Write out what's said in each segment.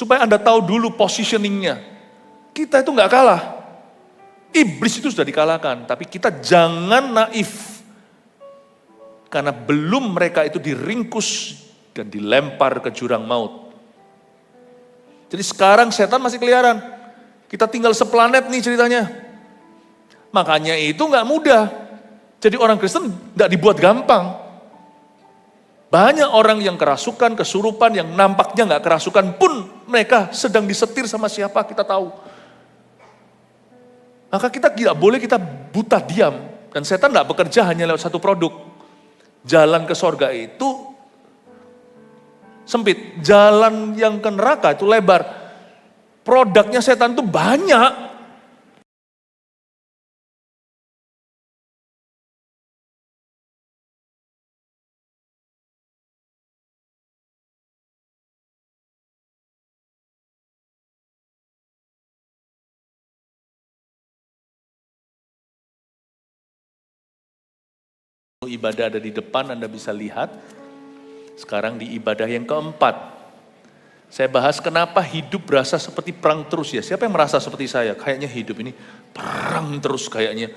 Supaya Anda tahu dulu positioningnya. Kita itu nggak kalah. Iblis itu sudah dikalahkan, tapi kita jangan naif. Karena belum mereka itu diringkus dan dilempar ke jurang maut. Jadi sekarang setan masih keliaran. Kita tinggal seplanet nih ceritanya. Makanya itu nggak mudah. Jadi orang Kristen nggak dibuat gampang. Banyak orang yang kerasukan, kesurupan, yang nampaknya nggak kerasukan pun mereka sedang disetir sama siapa kita tahu. Maka kita tidak boleh kita buta diam. Dan setan tidak bekerja hanya lewat satu produk. Jalan ke sorga itu sempit. Jalan yang ke neraka itu lebar. Produknya setan itu banyak. Ibadah ada di depan, Anda bisa lihat. Sekarang di ibadah yang keempat. Saya bahas kenapa hidup berasa seperti perang terus ya. Siapa yang merasa seperti saya? Kayaknya hidup ini perang terus kayaknya.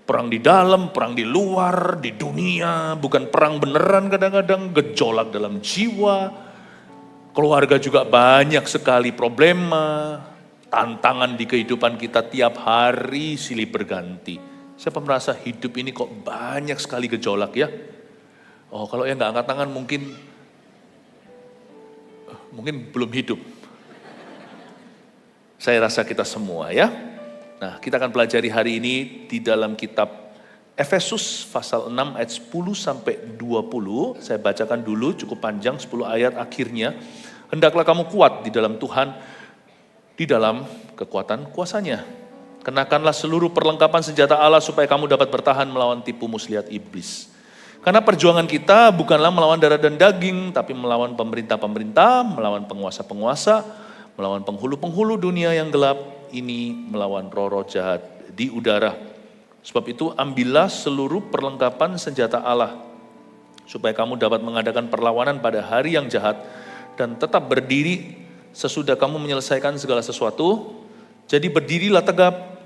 Perang di dalam, perang di luar, di dunia. Bukan perang beneran kadang-kadang, gejolak dalam jiwa. Keluarga juga banyak sekali problema. Tantangan di kehidupan kita tiap hari silih berganti. Siapa merasa hidup ini kok banyak sekali gejolak ya? Oh, kalau yang nggak angkat tangan mungkin belum hidup. Saya rasa kita semua ya. Nah, kita akan pelajari hari ini di dalam kitab Efesus pasal 6 ayat 10 sampai 20. Saya bacakan dulu cukup panjang 10 ayat akhirnya. Hendaklah kamu kuat di dalam Tuhan, di dalam kekuatan kuasanya. Kenakanlah seluruh perlengkapan senjata Allah supaya kamu dapat bertahan melawan tipu muslihat iblis. Karena perjuangan kita bukanlah melawan darah dan daging, tapi melawan pemerintah-pemerintah, melawan penguasa-penguasa, melawan penghulu-penghulu dunia yang gelap, ini melawan roh-roh jahat di udara. Sebab itu ambillah seluruh perlengkapan senjata Allah, supaya kamu dapat mengadakan perlawanan pada hari yang jahat, dan tetap berdiri sesudah kamu menyelesaikan segala sesuatu. Jadi berdirilah tegap,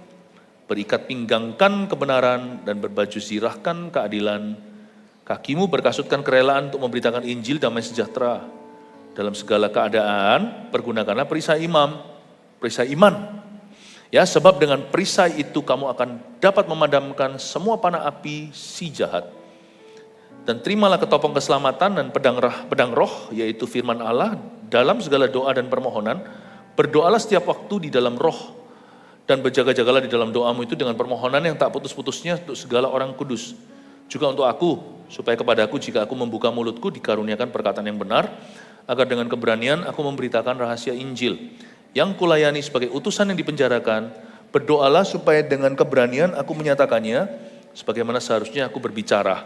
berikat pinggangkan kebenaran, dan berbaju zirahkan keadilan. Kakimu berkasutkan kerelaan untuk memberitakan Injil damai sejahtera. Dalam segala keadaan, pergunakanlah perisai iman. Ya, sebab dengan perisai itu kamu akan dapat memadamkan semua panah api si jahat. Dan terimalah ketopong keselamatan dan pedang roh, yaitu firman Allah, dalam segala doa dan permohonan. Berdoalah setiap waktu di dalam roh, dan berjaga-jagalah di dalam doamu itu dengan permohonan yang tak putus-putusnya untuk segala orang kudus. Juga untuk aku, supaya kepadaku jika aku membuka mulutku dikaruniakan perkataan yang benar, agar dengan keberanian aku memberitakan rahasia Injil, yang kulayani sebagai utusan yang dipenjarakan. Berdoalah supaya dengan keberanian aku menyatakannya, sebagaimana seharusnya aku berbicara.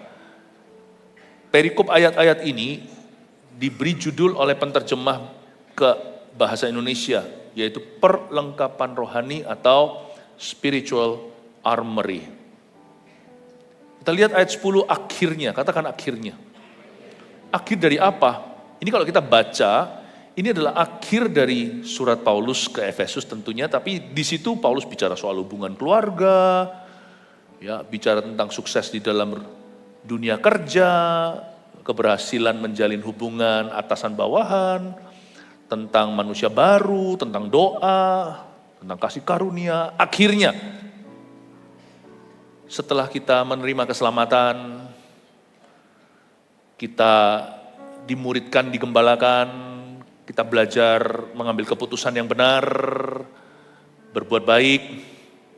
Perikop ayat-ayat ini diberi judul oleh penterjemah ke bahasa Indonesia, yaitu perlengkapan rohani atau spiritual armory. Kita lihat ayat 10 akhirnya, katakan akhirnya. Akhir dari apa? Ini kalau kita baca, ini adalah akhir dari surat Paulus ke Efesus tentunya, tapi di situ Paulus bicara soal hubungan keluarga, ya, bicara tentang sukses di dalam dunia kerja, keberhasilan menjalin hubungan atasan bawahan, tentang manusia baru, tentang doa, tentang kasih karunia. Akhirnya, setelah kita menerima keselamatan, kita dimuridkan, digembalakan, kita belajar mengambil keputusan yang benar, berbuat baik,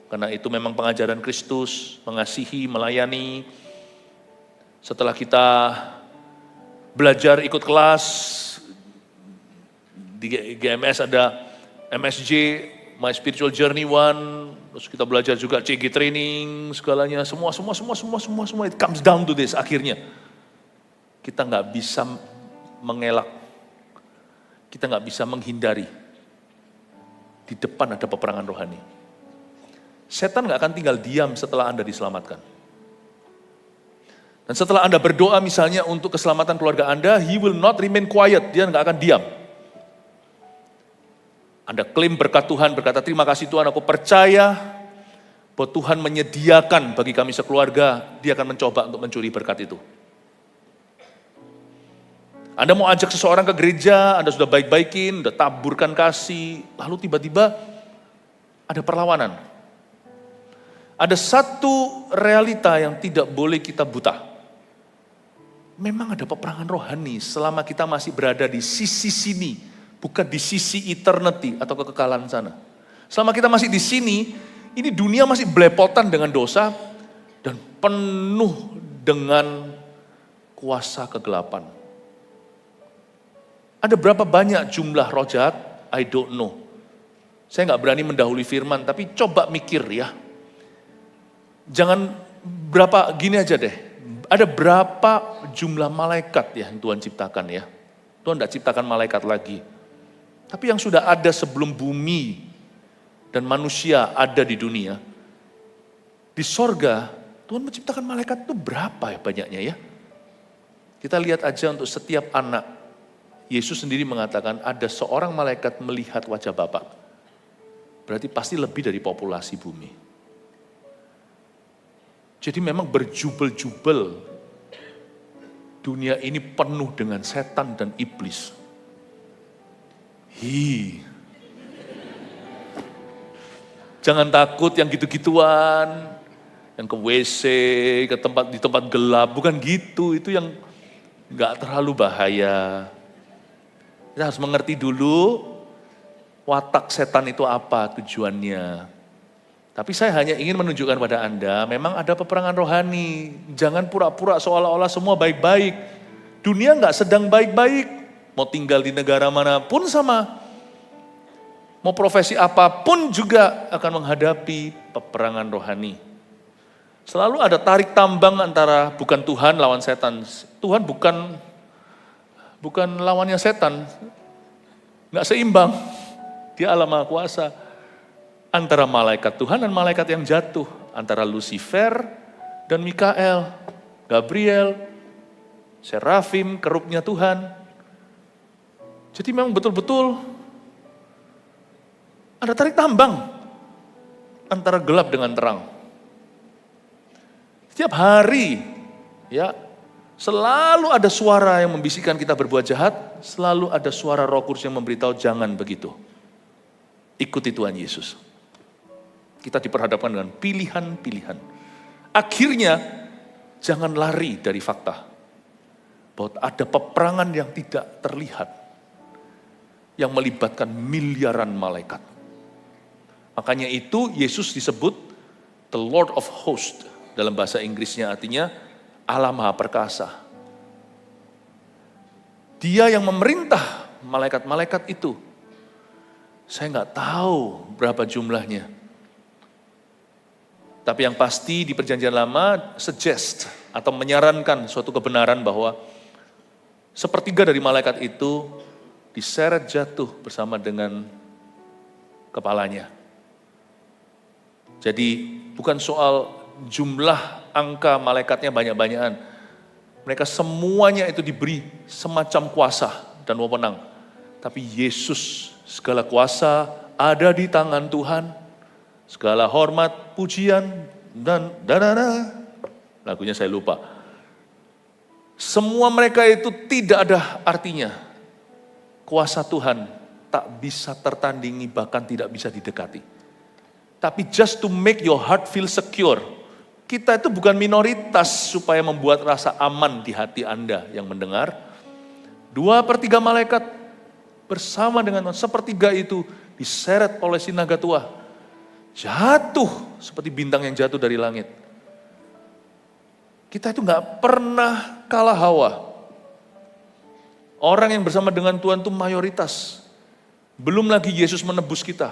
karena itu memang pengajaran Kristus, mengasihi, melayani. Setelah kita belajar ikut kelas, di GMS ada MSJ, My Spiritual Journey 1, terus kita belajar juga CG Training, segalanya, semua, it comes down to this akhirnya. Kita nggak bisa mengelak, kita nggak bisa menghindari. Di depan ada peperangan rohani. Setan nggak akan tinggal diam setelah Anda diselamatkan. Dan setelah Anda berdoa misalnya untuk keselamatan keluarga Anda, he will not remain quiet, dia nggak akan diam. Anda klaim berkat Tuhan, berkata terima kasih Tuhan, aku percaya bahwa Tuhan menyediakan bagi kami sekeluarga, dia akan mencoba untuk mencuri berkat itu. Anda mau ajak seseorang ke gereja, Anda sudah baik-baikin, sudah taburkan kasih, lalu tiba-tiba ada perlawanan. Ada satu realita yang tidak boleh kita buta. Memang ada peperangan rohani selama kita masih berada di sisi sini, bukan di sisi eternity atau kekekalan sana. Selama kita masih di sini, ini dunia masih belepotan dengan dosa dan penuh dengan kuasa kegelapan. Ada berapa banyak jumlah roh jahat? I don't know. Saya nggak berani mendahului firman, tapi coba mikir ya. Jangan berapa, gini aja deh. Ada berapa jumlah malaikat ya yang Tuhan ciptakan ya. Tuhan tidak ciptakan malaikat lagi. Tapi yang sudah ada sebelum bumi dan manusia ada di dunia. Di sorga, Tuhan menciptakan malaikat itu berapa ya banyaknya ya. Kita lihat aja untuk setiap anak. Yesus sendiri mengatakan ada seorang malaikat melihat wajah Bapa. Berarti pasti lebih dari populasi bumi. Jadi memang berjubel-jubel dunia ini penuh dengan setan dan iblis. Jangan takut yang gitu-gituan, yang ke WC, di tempat gelap, bukan gitu. Itu yang nggak terlalu bahaya. Kita harus mengerti dulu watak setan itu apa tujuannya. Tapi saya hanya ingin menunjukkan pada Anda, memang ada peperangan rohani. Jangan pura-pura seolah-olah semua baik-baik. Dunia nggak sedang baik-baik. Mau tinggal di negara manapun sama. Mau profesi apapun juga akan menghadapi peperangan rohani. Selalu ada tarik tambang antara bukan Tuhan lawan setan. Tuhan bukan lawannya setan. Nggak seimbang. Dia Allah Maha Kuasa. Antara malaikat Tuhan dan malaikat yang jatuh. Antara Lucifer dan Mikael, Gabriel, Serafim, kerubnya Tuhan. Jadi memang betul-betul ada tarik tambang antara gelap dengan terang. Setiap hari ya selalu ada suara yang membisikkan kita berbuat jahat, selalu ada suara Roh Kudus yang memberitahu jangan begitu. Ikuti Tuhan Yesus. Kita diperhadapkan dengan pilihan-pilihan. Akhirnya jangan lari dari fakta bahwa ada peperangan yang tidak terlihat yang melibatkan miliaran malaikat. Makanya itu Yesus disebut the Lord of Hosts, dalam bahasa Inggrisnya artinya Allah Maha Perkasa. Dia yang memerintah malaikat-malaikat itu. Saya nggak tahu berapa jumlahnya. Tapi yang pasti di perjanjian lama suggest atau menyarankan suatu kebenaran bahwa sepertiga dari malaikat itu diseret jatuh bersama dengan kepalanya. Jadi bukan soal jumlah angka malaikatnya banyak-banyakan. Mereka semuanya itu diberi semacam kuasa dan wewenang. Tapi Yesus, segala kuasa ada di tangan Tuhan. Segala hormat, pujian, dan lagunya saya lupa. Semua mereka itu tidak ada artinya. Kuasa Tuhan tak bisa tertandingi, bahkan tidak bisa didekati. Tapi just to make your heart feel secure. Kita itu bukan minoritas supaya membuat rasa aman di hati Anda yang mendengar. 2/3 malaikat bersama dengan sepertiga itu diseret oleh si naga tua. Jatuh seperti bintang yang jatuh dari langit. Kita itu gak pernah kalah hawa. Orang yang bersama dengan Tuhan itu mayoritas. Belum lagi Yesus menebus kita.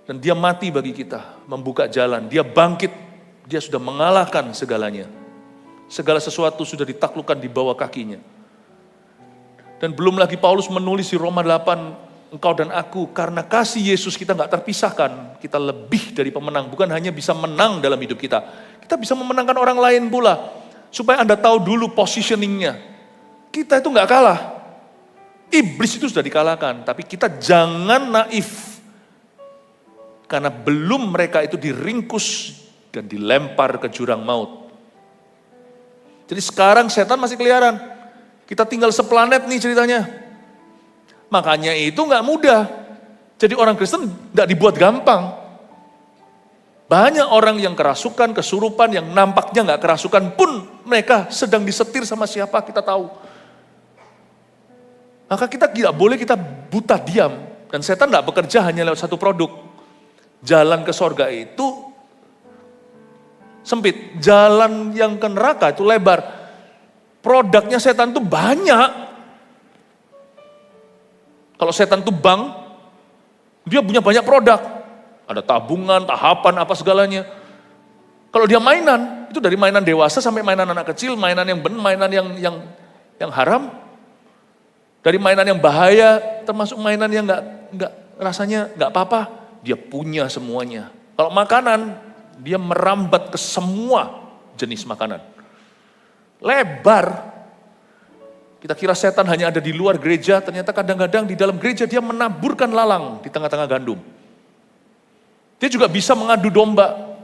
Dan dia mati bagi kita, membuka jalan. Dia bangkit, dia sudah mengalahkan segalanya. Segala sesuatu sudah ditaklukkan di bawah kakinya. Dan belum lagi Paulus menulis di Roma 8, engkau dan aku, karena kasih Yesus kita gak terpisahkan. Kita lebih dari pemenang, bukan hanya bisa menang dalam hidup kita. Kita bisa memenangkan orang lain pula. Supaya Anda tahu dulu positioningnya. Kita itu gak kalah. Iblis itu sudah dikalahkan, tapi kita jangan naif. Karena belum mereka itu diringkus dan dilempar ke jurang maut. Jadi sekarang setan masih keliaran. Kita tinggal seplanet nih ceritanya. Makanya itu nggak mudah. Jadi orang Kristen nggak dibuat gampang. Banyak orang yang kerasukan, kesurupan, yang nampaknya nggak kerasukan pun mereka sedang disetir sama siapa kita tahu. Maka kita tidak boleh kita buta diam. Dan setan nggak bekerja hanya lewat satu produk. Jalan ke sorga itu sempit. Jalan yang ke neraka itu lebar. Produknya setan itu banyak. Kalau setan itu bank, dia punya banyak produk. Ada tabungan, tahapan, apa segalanya. Kalau dia mainan, itu dari mainan dewasa sampai mainan anak kecil, mainan yang benar, mainan yang haram. Dari mainan yang bahaya, termasuk mainan yang nggak rasanya nggak apa-apa, dia punya semuanya. Kalau makanan, dia merambat ke semua jenis makanan. Lebar. Kita kira setan hanya ada di luar gereja, ternyata kadang-kadang di dalam gereja dia menaburkan lalang di tengah-tengah gandum. Dia juga bisa mengadu domba.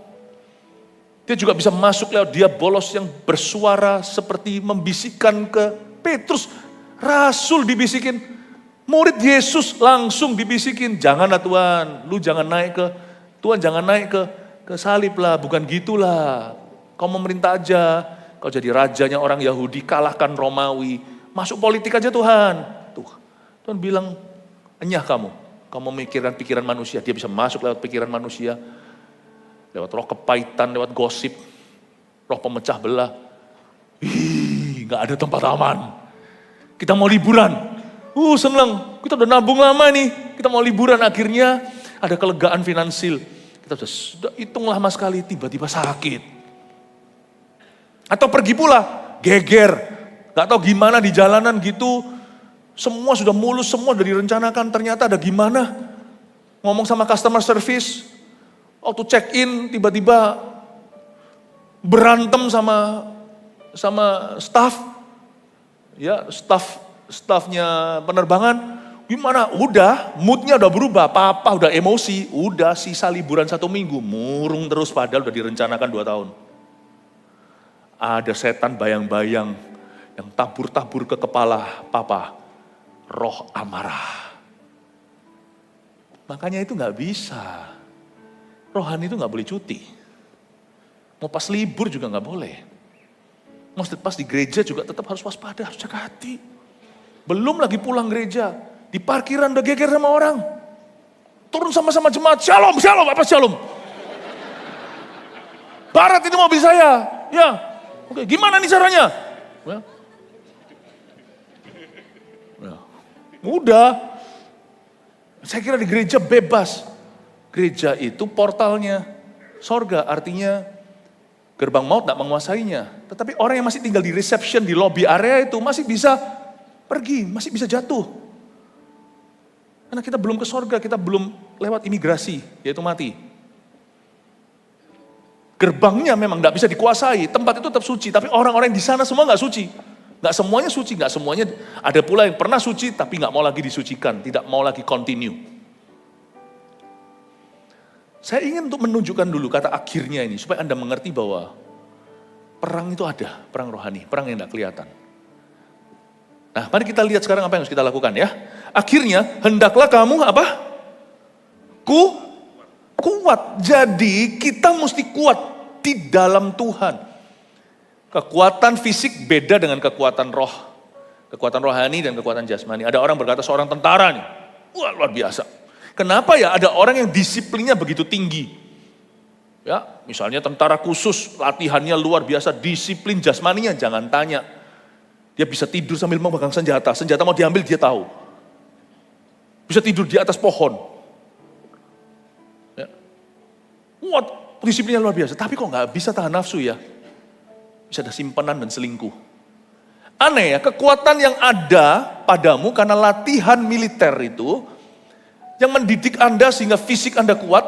Dia juga bisa masuk lewat dia bolos yang bersuara seperti membisikkan ke Petrus. Rasul dibisikin, murid Yesus langsung dibisikin, janganlah Tuhan, lu jangan naik ke, Tuhan jangan naik ke salib lah, bukan gitulah. Kau memerintah aja, kau jadi rajanya orang Yahudi, kalahkan Romawi. Masuk politik aja Tuhan. Tuhan bilang, enyah kamu memikirkan pikiran manusia. Dia bisa masuk lewat pikiran manusia. Lewat roh kepahitan, lewat gosip. Roh pemecah belah. Gak ada tempat aman. Kita mau liburan. Senang. Kita udah nabung lama nih. Kita mau liburan, akhirnya ada kelegaan finansil. Kita sudah hitung lama sekali, tiba-tiba sakit. Atau pergi pula, geger. Gak tahu gimana di jalanan gitu, semua sudah mulus, semua sudah direncanakan, ternyata ada gimana. Ngomong sama customer service, waktu check in tiba-tiba berantem sama staff, ya staffnya penerbangan. Gimana? Udah, moodnya udah berubah, papa udah emosi, udah sisa liburan 1 minggu, murung terus padahal udah direncanakan 2 tahun. Ada setan bayang-bayang yang tabur-tabur ke kepala papa, roh amarah. Makanya itu gak bisa. Rohani itu gak boleh cuti. Mau pas libur juga gak boleh. Mau pas di gereja juga tetap harus waspada, harus jaga hati. Belum lagi pulang gereja, di parkiran udah geger sama orang. Turun sama-sama jemaat, shalom, shalom, apa shalom? Barat ini mobil saya, ya. Oke, gimana nih caranya? Ya. Mudah. Saya kira di gereja bebas. Gereja itu portalnya sorga, artinya gerbang maut tidak menguasainya. Tetapi orang yang masih tinggal di reception, di lobby area itu masih bisa pergi, masih bisa jatuh. Karena kita belum ke sorga, kita belum lewat imigrasi, yaitu mati. Gerbangnya memang tidak bisa dikuasai, tempat itu tetap suci, tapi orang-orang di sana semua nggak suci. Nggak semuanya suci, nggak semuanya, ada pula yang pernah suci tapi nggak mau lagi disucikan, tidak mau lagi continue. Saya ingin untuk menunjukkan dulu kata akhirnya ini, supaya Anda mengerti bahwa perang itu ada, perang rohani, perang yang tidak kelihatan. Nah, mari kita lihat sekarang apa yang harus kita lakukan ya. Akhirnya, hendaklah kamu apa? Kuat. Jadi kita mesti kuat di dalam Tuhan. Kekuatan fisik beda dengan kekuatan roh. Kekuatan rohani dan kekuatan jasmani. Ada orang berkata seorang tentara nih. Wah, luar biasa. Kenapa ya ada orang yang disiplinnya begitu tinggi? Ya, misalnya tentara khusus, latihannya luar biasa, disiplin jasmaninya jangan tanya. Dia bisa tidur sambil memegang senjata. Senjata mau diambil dia tahu. Bisa tidur di atas pohon. Ya. Wah, disiplinnya luar biasa. Tapi kok nggak bisa tahan nafsu ya? Bisa ada simpanan dan selingkuh. Aneh ya, kekuatan yang ada padamu karena latihan militer itu, yang mendidik Anda sehingga fisik Anda kuat,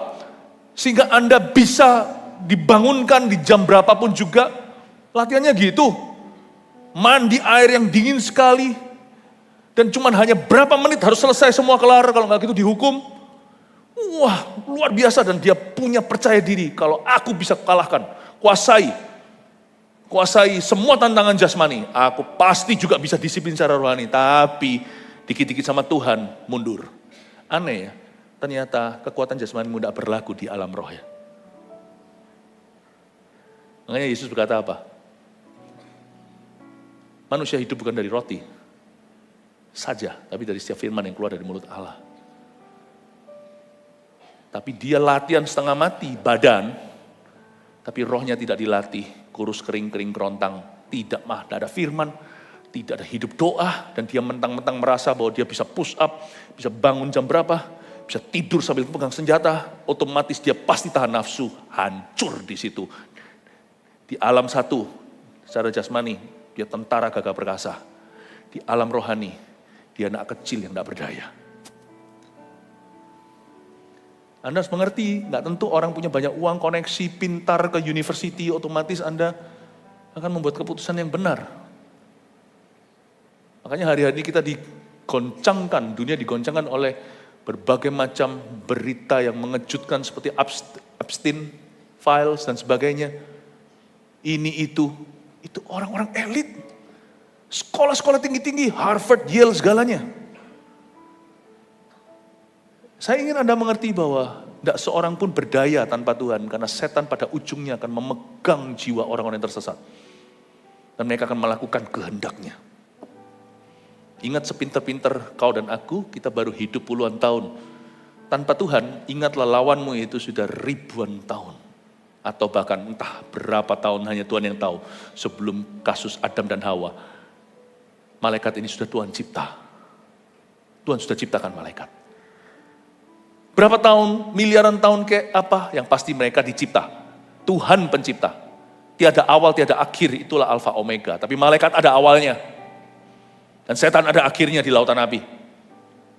sehingga Anda bisa dibangunkan di jam berapapun juga, latihannya gitu. Mandi air yang dingin sekali, Dan cuman hanya berapa menit harus selesai semua kelar, kalau nggak gitu dihukum. Wah, luar biasa, dan dia punya percaya diri kalau aku bisa kalahkan, kuasai semua tantangan jasmani. Aku pasti juga bisa disiplin secara rohani, tapi dikit-dikit sama Tuhan mundur. Aneh ya, ternyata kekuatan jasmanimu tidak berlaku di alam roh ya. Makanya Yesus berkata apa? Manusia hidup bukan dari roti saja, tapi dari setiap firman yang keluar dari mulut Allah. Tapi dia latihan setengah mati badan, tapi rohnya tidak dilatih, kurus kering kerontang, tidak ada firman, tidak ada hidup doa, dan dia mentang-mentang merasa bahwa dia bisa push up, bisa bangun jam berapa, bisa tidur sambil pegang senjata, otomatis dia pasti tahan nafsu, hancur di situ. Di alam satu, secara jasmani, dia tentara gagah perkasa. Di alam rohani, dia anak kecil yang tidak berdaya. Anda harus mengerti, nggak tentu orang punya banyak uang, koneksi, pintar ke university, otomatis Anda akan membuat keputusan yang benar. Makanya hari-hari kita digoncangkan, dunia digoncangkan oleh berbagai macam berita yang mengejutkan seperti Epstein Files dan sebagainya. Ini itu orang-orang elit. Sekolah-sekolah tinggi-tinggi, Harvard, Yale, segalanya. Saya ingin Anda mengerti bahwa tidak seorang pun berdaya tanpa Tuhan, karena setan pada ujungnya akan memegang jiwa orang-orang yang tersesat. Dan mereka akan melakukan kehendaknya. Ingat sepinter-pinter kau dan aku, kita baru hidup puluhan tahun. Tanpa Tuhan, ingatlah lawanmu itu sudah ribuan tahun. Atau bahkan entah berapa tahun, hanya Tuhan yang tahu. Sebelum kasus Adam dan Hawa, malaikat ini sudah Tuhan cipta. Tuhan sudah ciptakan malaikat. Berapa tahun, miliaran tahun kayak apa, yang pasti mereka dicipta. Tuhan pencipta. Tiada awal, tiada akhir, itulah Alfa Omega. Tapi malaikat ada awalnya. Dan setan ada akhirnya di lautan api.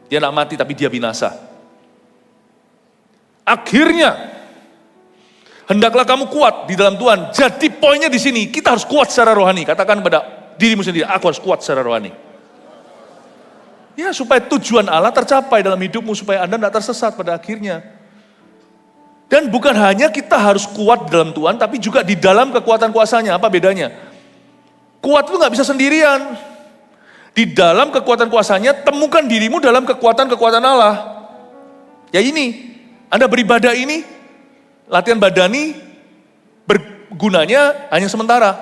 Dia tidak mati, tapi dia binasa. Akhirnya, hendaklah kamu kuat di dalam Tuhan. Jadi poinnya di sini, kita harus kuat secara rohani. Katakan pada dirimu sendiri, aku harus kuat secara rohani. Ya, supaya tujuan Allah tercapai dalam hidupmu, supaya Anda tidak tersesat pada akhirnya. Dan bukan hanya kita harus kuat di dalam Tuhan, tapi juga di dalam kekuatan kuasanya. Apa bedanya? Kuat itu nggak bisa sendirian. Di dalam kekuatan kuasanya, temukan dirimu dalam kekuatan-kekuatan Allah. Ya ini, Anda beribadah ini, latihan badani bergunanya hanya sementara.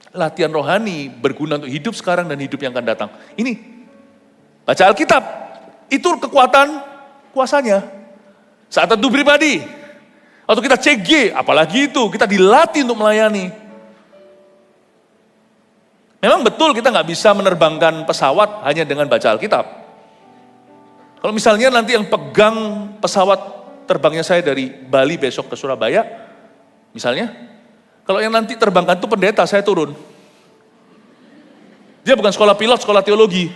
Latihan rohani berguna untuk hidup sekarang dan hidup yang akan datang. Ini, baca Alkitab, itu kekuatan kuasanya. Saat teduh pribadi, atau kita CG, apalagi itu, kita dilatih untuk melayani. Memang betul kita nggak bisa menerbangkan pesawat hanya dengan baca Alkitab. Kalau misalnya nanti yang pegang pesawat terbangnya saya dari Bali besok ke Surabaya, misalnya, kalau yang nanti terbangkan itu pendeta, saya turun. Dia bukan sekolah pilot, sekolah teologi.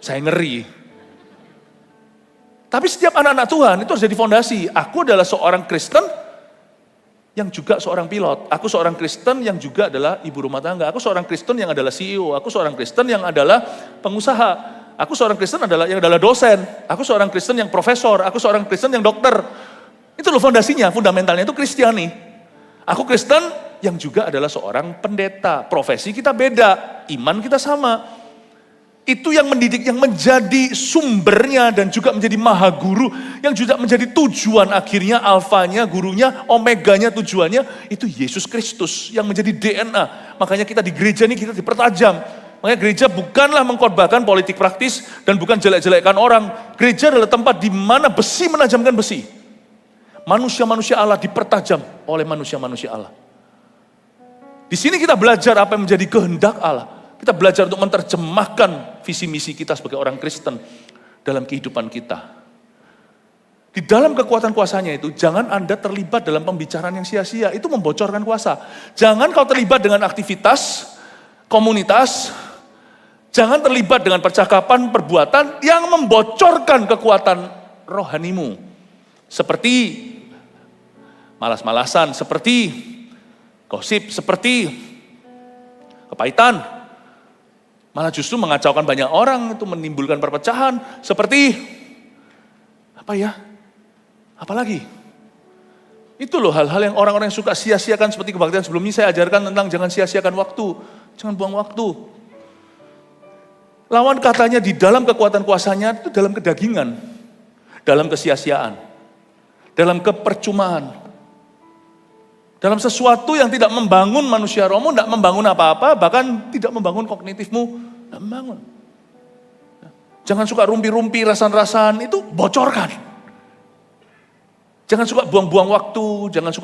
Saya ngeri. Tapi setiap anak-anak Tuhan itu harus jadi fondasi. Aku adalah seorang Kristen yang juga seorang pilot. Aku seorang Kristen yang juga adalah ibu rumah tangga. Aku seorang Kristen yang adalah CEO. Aku seorang Kristen yang adalah pengusaha. Aku seorang Kristen yang adalah dosen. Aku seorang Kristen yang profesor. Aku seorang Kristen yang dokter. Itu loh fondasinya, fundamentalnya itu Kristiani. Aku Kristen yang juga adalah seorang pendeta. Profesi kita beda, iman kita sama. Itu yang mendidik, yang menjadi sumbernya dan juga menjadi maha guru, yang juga menjadi tujuan akhirnya, alfanya, gurunya, omeganya, tujuannya, itu Yesus Kristus yang menjadi DNA. Makanya kita di gereja ini kita dipertajam. Makanya gereja bukanlah mengkhotbahkan politik praktis dan bukan jelek-jelekkan orang. Gereja adalah tempat di mana besi menajamkan besi. Manusia-manusia Allah dipertajam oleh manusia-manusia Allah. Di sini kita belajar apa yang menjadi kehendak Allah. Kita belajar untuk menerjemahkan visi misi kita sebagai orang Kristen dalam kehidupan kita. Di dalam kekuatan kuasanya itu, jangan Anda terlibat dalam pembicaraan yang sia-sia. Itu membocorkan kuasa. Jangan kau terlibat dengan aktivitas, komunitas. Jangan terlibat dengan percakapan, perbuatan yang membocorkan kekuatan rohanimu. Seperti malas-malasan, seperti gosip, seperti kepahitan. Malah justru mengacaukan banyak orang, itu menimbulkan perpecahan. Seperti, apalagi? Itu loh hal-hal yang orang-orang yang suka sia-siakan seperti kebaktian sebelumnya saya ajarkan tentang jangan sia-siakan waktu. Jangan buang waktu. Lawan katanya di dalam kekuatan kuasanya itu dalam kedagingan. Dalam kesia-siaan. Dalam kepercumaan. Dalam sesuatu yang tidak membangun manusia rohmu, tidak membangun apa-apa, bahkan tidak membangun kognitifmu, tidak membangun. Jangan suka rumpi-rumpi, rasan-rasan, itu bocorkan. Jangan suka buang-buang waktu, jangan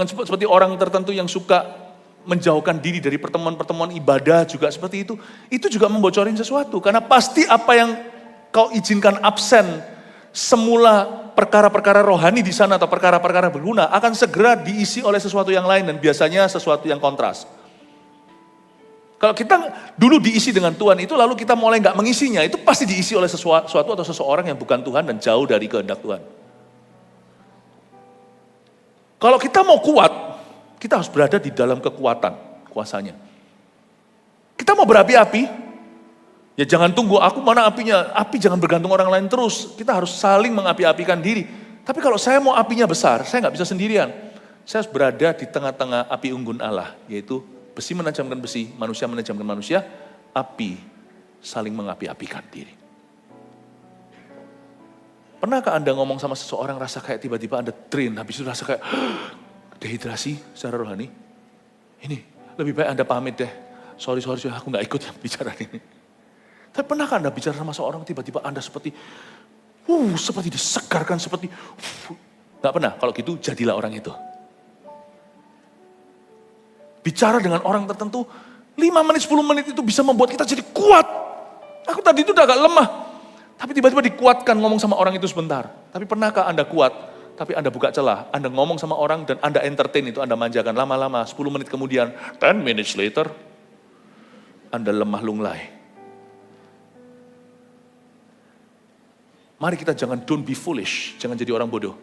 seperti orang tertentu yang suka menjauhkan diri dari pertemuan-pertemuan ibadah juga seperti itu. Itu juga membocorin sesuatu, karena pasti apa yang kau izinkan absen, semula perkara-perkara rohani di sana atau perkara-perkara berguna akan segera diisi oleh sesuatu yang lain dan biasanya sesuatu yang kontras. Kalau kita dulu diisi dengan Tuhan itu lalu kita mulai nggak mengisinya, itu pasti diisi oleh sesuatu atau seseorang yang bukan Tuhan dan jauh dari kehendak Tuhan. Kalau kita mau kuat, kita harus berada di dalam kekuatan, kuasanya. Kita mau berapi-api, ya jangan tunggu aku mana apinya, api jangan bergantung orang lain terus. Kita harus saling mengapi-apikan diri. Tapi kalau saya mau apinya besar, saya nggak bisa sendirian. Saya harus berada di tengah-tengah api unggun Allah, yaitu besi menajamkan besi, manusia menajamkan manusia, api saling mengapi-apikan diri. Pernahkah Anda ngomong sama seseorang rasa kayak tiba-tiba Anda drain, habis itu rasa kayak dehidrasi secara rohani? Ini, lebih baik Anda pamit deh. Sorry, aku nggak ikut yang bicara ini. Tapi pernahkah Anda bicara sama seorang tiba-tiba Anda seperti disegarkan, nggak pernah. Kalau gitu jadilah orang itu. Bicara dengan orang tertentu, 5 menit, 10 menit itu bisa membuat kita jadi kuat. Aku tadi itu udah agak lemah. Tapi tiba-tiba dikuatkan ngomong sama orang itu sebentar. Tapi pernahkah Anda kuat, tapi Anda buka celah, Anda ngomong sama orang dan Anda entertain itu, Anda manjakan lama-lama, 10 menit kemudian, 10 minutes later, Anda lemah lunglai. Mari kita don't be foolish, jangan jadi orang bodoh.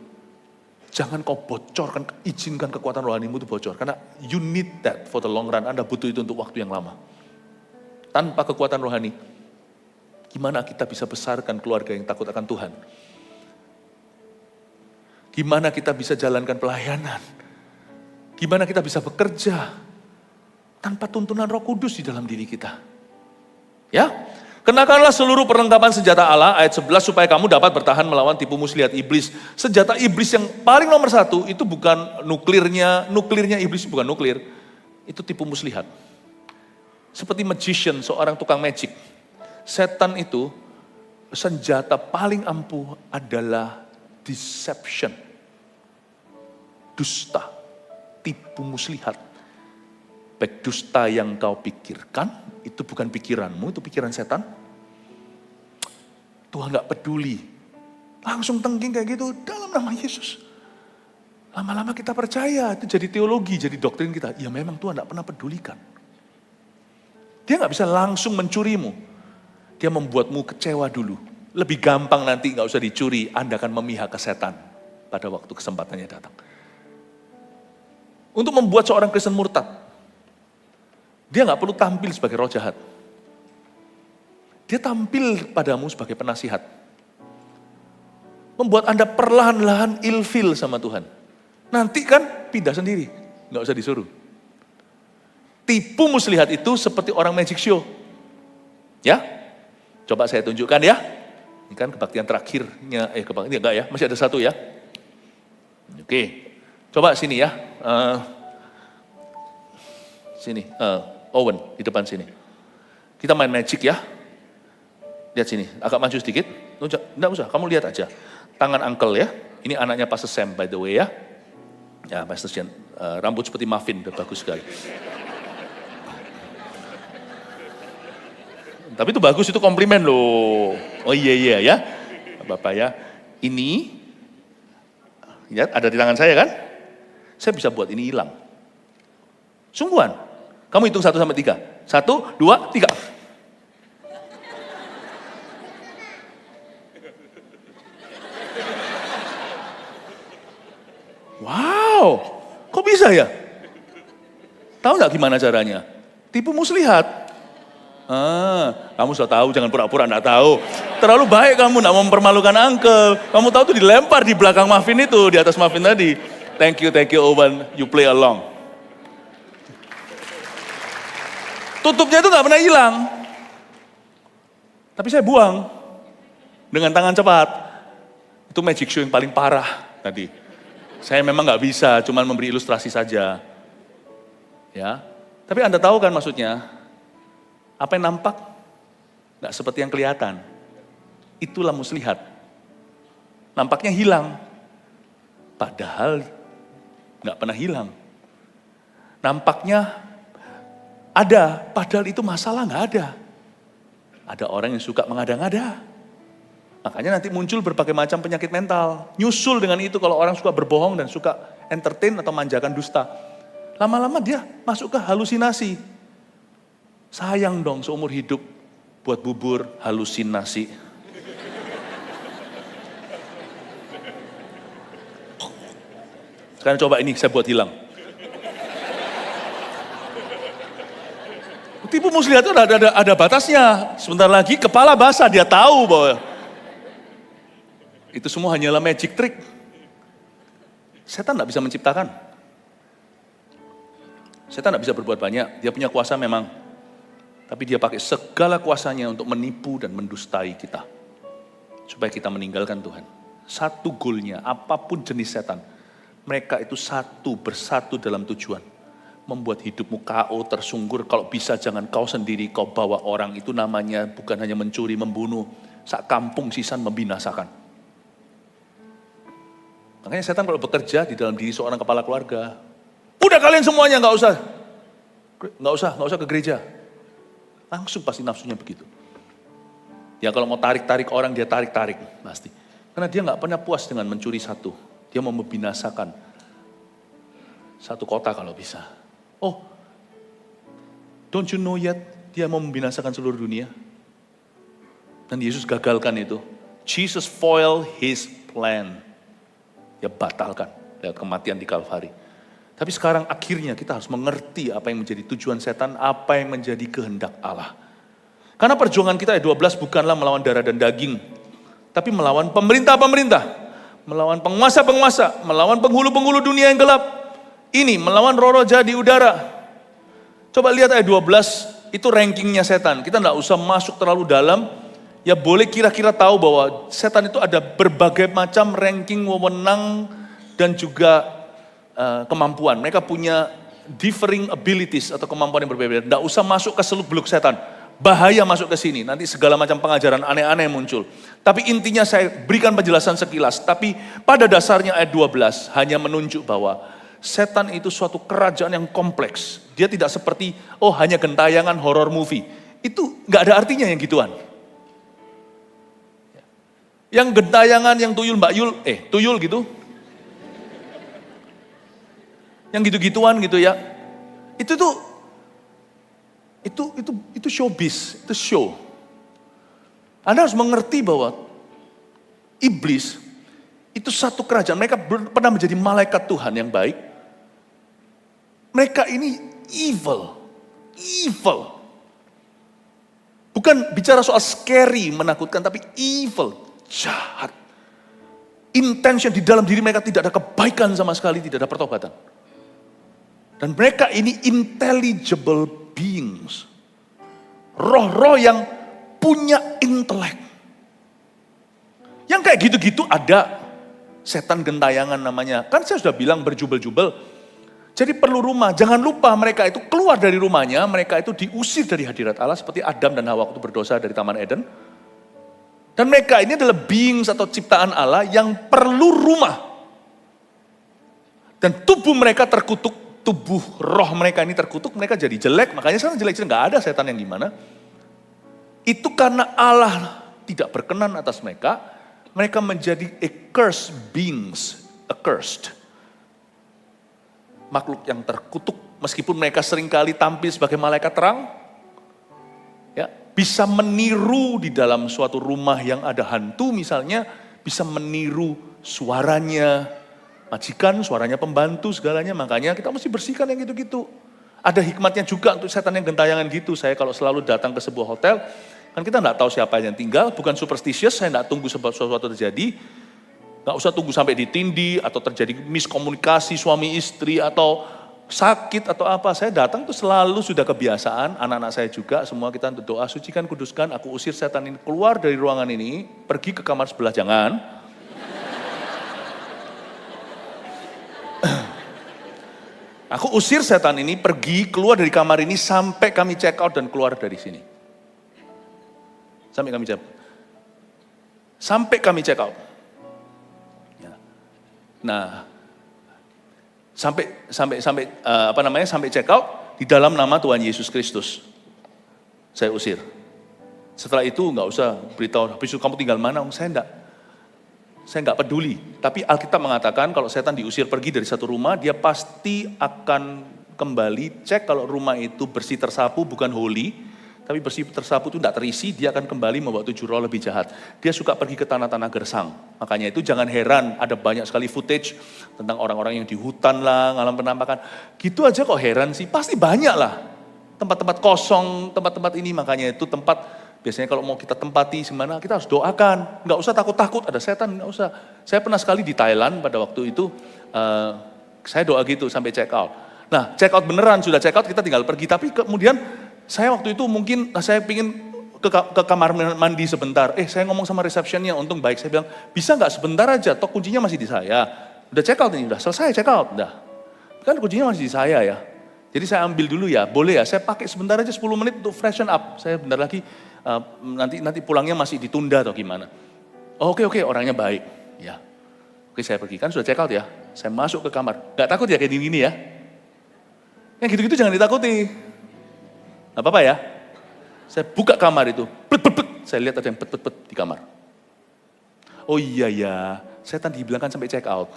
Jangan kau bocorkan, izinkan kekuatan rohanimu itu bocor. Karena you need that for the long run, Anda butuh itu untuk waktu yang lama. Tanpa kekuatan rohani, gimana kita bisa besarkan keluarga yang takut akan Tuhan? Gimana kita bisa jalankan pelayanan? Gimana kita bisa bekerja tanpa tuntunan Roh Kudus di dalam diri kita? Ya, kenakanlah seluruh perlengkapan senjata Allah, ayat 11, supaya kamu dapat bertahan melawan tipu muslihat iblis. Senjata iblis yang paling nomor 1 itu bukan nuklirnya iblis bukan nuklir, itu tipu muslihat. Seperti magician, seorang tukang magic. Setan itu senjata paling ampuh adalah deception. Dusta, tipu muslihat. Baik dusta yang kau pikirkan, itu bukan pikiranmu, itu pikiran setan. Tuhan gak peduli. Langsung tengking kayak gitu dalam nama Yesus. Lama-lama kita percaya, itu jadi teologi, jadi doktrin kita. Ya memang Tuhan gak pernah pedulikan. Dia gak bisa langsung mencurimu. Dia membuatmu kecewa dulu. Lebih gampang nanti gak usah dicuri, Anda akan memihak ke setan pada waktu kesempatannya datang. Untuk membuat seorang Kristen murtad, dia gak perlu tampil sebagai roh jahat. Dia tampil padamu sebagai penasihat. Membuat Anda perlahan-lahan ilfil sama Tuhan. Nanti kan pindah sendiri, gak usah disuruh. Tipu muslihat itu seperti orang magic show. Ya, coba saya tunjukkan ya. Ini kan kebaktian terakhirnya, kebaktian enggak ya, masih ada satu ya. Oke, coba sini ya. Sini, Owen di depan sini. Kita main magic ya. Lihat sini, agak maju sedikit. Enggak usah, kamu lihat aja. Tangan uncle ya. Ini anaknya Pastor Sam by the way ya. Ya, Pastor Sam, rambut seperti muffin, udah bagus sekali. Tapi itu bagus, itu komplimen loh. Oh iya ya, Bapak ya. Ini, lihat ada di tangan saya kan? Saya bisa buat ini hilang. Sungguhan. Kamu hitung 1 sampai 3. 1, 2, 3. Wow, kok bisa ya? Tahu nggak gimana caranya? Tipu muslihat. Kamu sudah tahu, jangan pura-pura enggak tahu. Terlalu baik kamu, enggak mau mempermalukan uncle. Kamu tahu tuh dilempar di belakang muffin itu, di atas muffin tadi. Thank you Owen, you play along. Tutupnya itu enggak pernah hilang. Tapi saya buang dengan tangan cepat. Itu magic show yang paling parah tadi. Saya memang enggak bisa, cuman memberi ilustrasi saja. Ya, tapi Anda tahu kan maksudnya? Apa yang nampak? Nggak seperti yang kelihatan. Itulah muslihat. Nampaknya hilang. Padahal nggak pernah hilang. Nampaknya ada, padahal itu masalah nggak ada. Ada orang yang suka mengada-ngada. Makanya nanti muncul berbagai macam penyakit mental. Nyusul dengan itu kalau orang suka berbohong dan suka entertain atau manjakan dusta. Lama-lama dia masuk ke halusinasi. Sayang dong seumur hidup buat bubur halusinasi. Sekarang coba ini saya buat hilang. Tipu muslihat itu ada batasnya. Sebentar lagi kepala basah, dia tahu bahwa itu semua hanyalah magic trick. Setan tidak bisa menciptakan. Setan tidak bisa berbuat banyak, dia punya kuasa memang. Tapi dia pakai segala kuasanya untuk menipu dan mendustai kita. Supaya kita meninggalkan Tuhan. Satu goalnya, apapun jenis setan. Mereka itu bersatu dalam tujuan. Membuat hidupmu KO, tersungkur. Kalau bisa jangan kau sendiri, kau bawa orang. Itu namanya bukan hanya mencuri, membunuh. Sak kampung sisan membinasakan. Makanya setan kalau bekerja di dalam diri seorang kepala keluarga. Udah kalian semuanya nggak usah ke gereja. Langsung pasti nafsunya begitu. Ya kalau mau tarik-tarik orang, dia tarik-tarik pasti. Karena dia nggak pernah puas dengan mencuri satu. Dia mau membinasakan satu kota kalau bisa. Oh, don't you know yet? Dia mau membinasakan seluruh dunia. Dan Yesus gagalkan itu. Jesus foil his plan. Dia batalkan lewat kematian di Kalvari. Tapi sekarang akhirnya kita harus mengerti apa yang menjadi tujuan setan, apa yang menjadi kehendak Allah. Karena perjuangan kita ayat 12 bukanlah melawan darah dan daging, tapi melawan pemerintah-pemerintah, melawan penguasa-penguasa, melawan penghulu-penghulu dunia yang gelap. Ini melawan roh-roh jahat di udara. Coba lihat ayat 12, itu rankingnya setan. Kita enggak usah masuk terlalu dalam, ya boleh kira-kira tahu bahwa setan itu ada berbagai macam ranking wewenang dan juga kemampuan. Mereka punya differing abilities atau kemampuan yang berbeda. Tidak usah masuk ke seluk-beluk setan. Bahaya masuk ke sini. Nanti segala macam pengajaran aneh-aneh muncul. Tapi intinya saya berikan penjelasan sekilas. Tapi pada dasarnya ayat 12 hanya menunjuk bahwa setan itu suatu kerajaan yang kompleks. Dia tidak seperti, hanya gentayangan horror movie. Itu nggak ada artinya yang gituan. Yang gentayangan, yang tuyul, tuyul gitu. Yang gitu-gituan gitu ya. Itu showbiz, itu show. Anda harus mengerti bahwa iblis itu satu kerajaan. Mereka pernah menjadi malaikat Tuhan yang baik. Mereka ini evil. Bukan bicara soal scary, menakutkan, tapi evil, jahat. Intention di dalam diri mereka tidak ada kebaikan sama sekali, tidak ada pertobatan. Dan mereka ini intelligible beings. Roh-roh yang punya intelek. Yang kayak gitu-gitu ada setan gentayangan namanya. Kan saya sudah bilang berjubel-jubel. Jadi perlu rumah. Jangan lupa mereka itu keluar dari rumahnya. Mereka itu diusir dari hadirat Allah. Seperti Adam dan Hawa waktu berdosa dari Taman Eden. Dan mereka ini adalah beings atau ciptaan Allah yang perlu rumah. Dan tubuh mereka terkutuk. Tubuh roh mereka ini terkutuk, mereka jadi jelek. Makanya sekarang jelek-jelek, gak ada setan yang gimana. Itu karena Allah tidak berkenan atas mereka. Mereka menjadi accursed beings. Accursed. Makhluk yang terkutuk. Meskipun mereka seringkali tampil sebagai malaikat terang. Ya, bisa meniru di dalam suatu rumah yang ada hantu misalnya. Bisa meniru suaranya majikan, suaranya pembantu, segalanya. Makanya kita mesti bersihkan yang gitu-gitu. Ada hikmatnya juga untuk setan yang gentayangan gitu. Saya kalau selalu datang ke sebuah hotel, kan kita nggak tahu siapa yang tinggal, bukan superstitious, saya nggak tunggu sesuatu terjadi. Nggak usah tunggu sampai ditindih, atau terjadi miskomunikasi suami istri, atau sakit, atau apa. Saya datang tuh selalu sudah kebiasaan, anak-anak saya juga, semua kita untuk doa, sucikan, kuduskan, aku usir setan ini keluar dari ruangan ini, pergi ke kamar sebelah, jangan. Aku usir setan ini, pergi, keluar dari kamar ini, sampai kami check out dan keluar dari sini. Sampai kami check out. Sampai kami check out. Ya. Nah, sampai check out di dalam nama Tuhan Yesus Kristus. Saya usir. Setelah itu nggak usah beritahu, habis itu kamu tinggal mana? Saya nggak peduli. Tapi Alkitab mengatakan kalau setan diusir pergi dari satu rumah, dia pasti akan kembali cek kalau rumah itu bersih tersapu, bukan holy. Tapi bersih tersapu itu tidak terisi, dia akan kembali membawa 7 roh lebih jahat. Dia suka pergi ke tanah-tanah gersang. Makanya itu jangan heran, ada banyak sekali footage tentang orang-orang yang di hutan lah, ngalam penampakan. Gitu aja kok heran sih, pasti banyak lah. Tempat-tempat kosong, tempat-tempat ini, makanya itu tempat. Biasanya kalau mau kita tempati semana, kita harus doakan. Nggak usah takut-takut, ada setan, nggak usah. Saya pernah sekali di Thailand pada waktu itu, saya doa gitu sampai check out. Nah, check out beneran, sudah check out kita tinggal pergi. Tapi kemudian saya waktu itu mungkin, saya pingin ke kamar mandi sebentar. Saya ngomong sama receptionnya, untung baik. Saya bilang, bisa nggak sebentar aja, toh kuncinya masih di saya. Udah check out ini, udah selesai check out. Udah. Kan kuncinya masih di saya ya. Jadi saya ambil dulu ya, boleh ya, saya pakai sebentar aja 10 menit untuk freshen up. Saya bentar lagi, nanti pulangnya masih ditunda atau gimana. Oke, orangnya baik. Ya. Oke, saya pergi, kan sudah check out ya. Saya masuk ke kamar, gak takut ya kayak gini ya. Yang gitu-gitu jangan ditakuti. Gak apa-apa ya. Saya buka kamar itu, saya lihat ada yang pet di kamar. Oh iya ya, saya tadi dibilangkan sampai check out.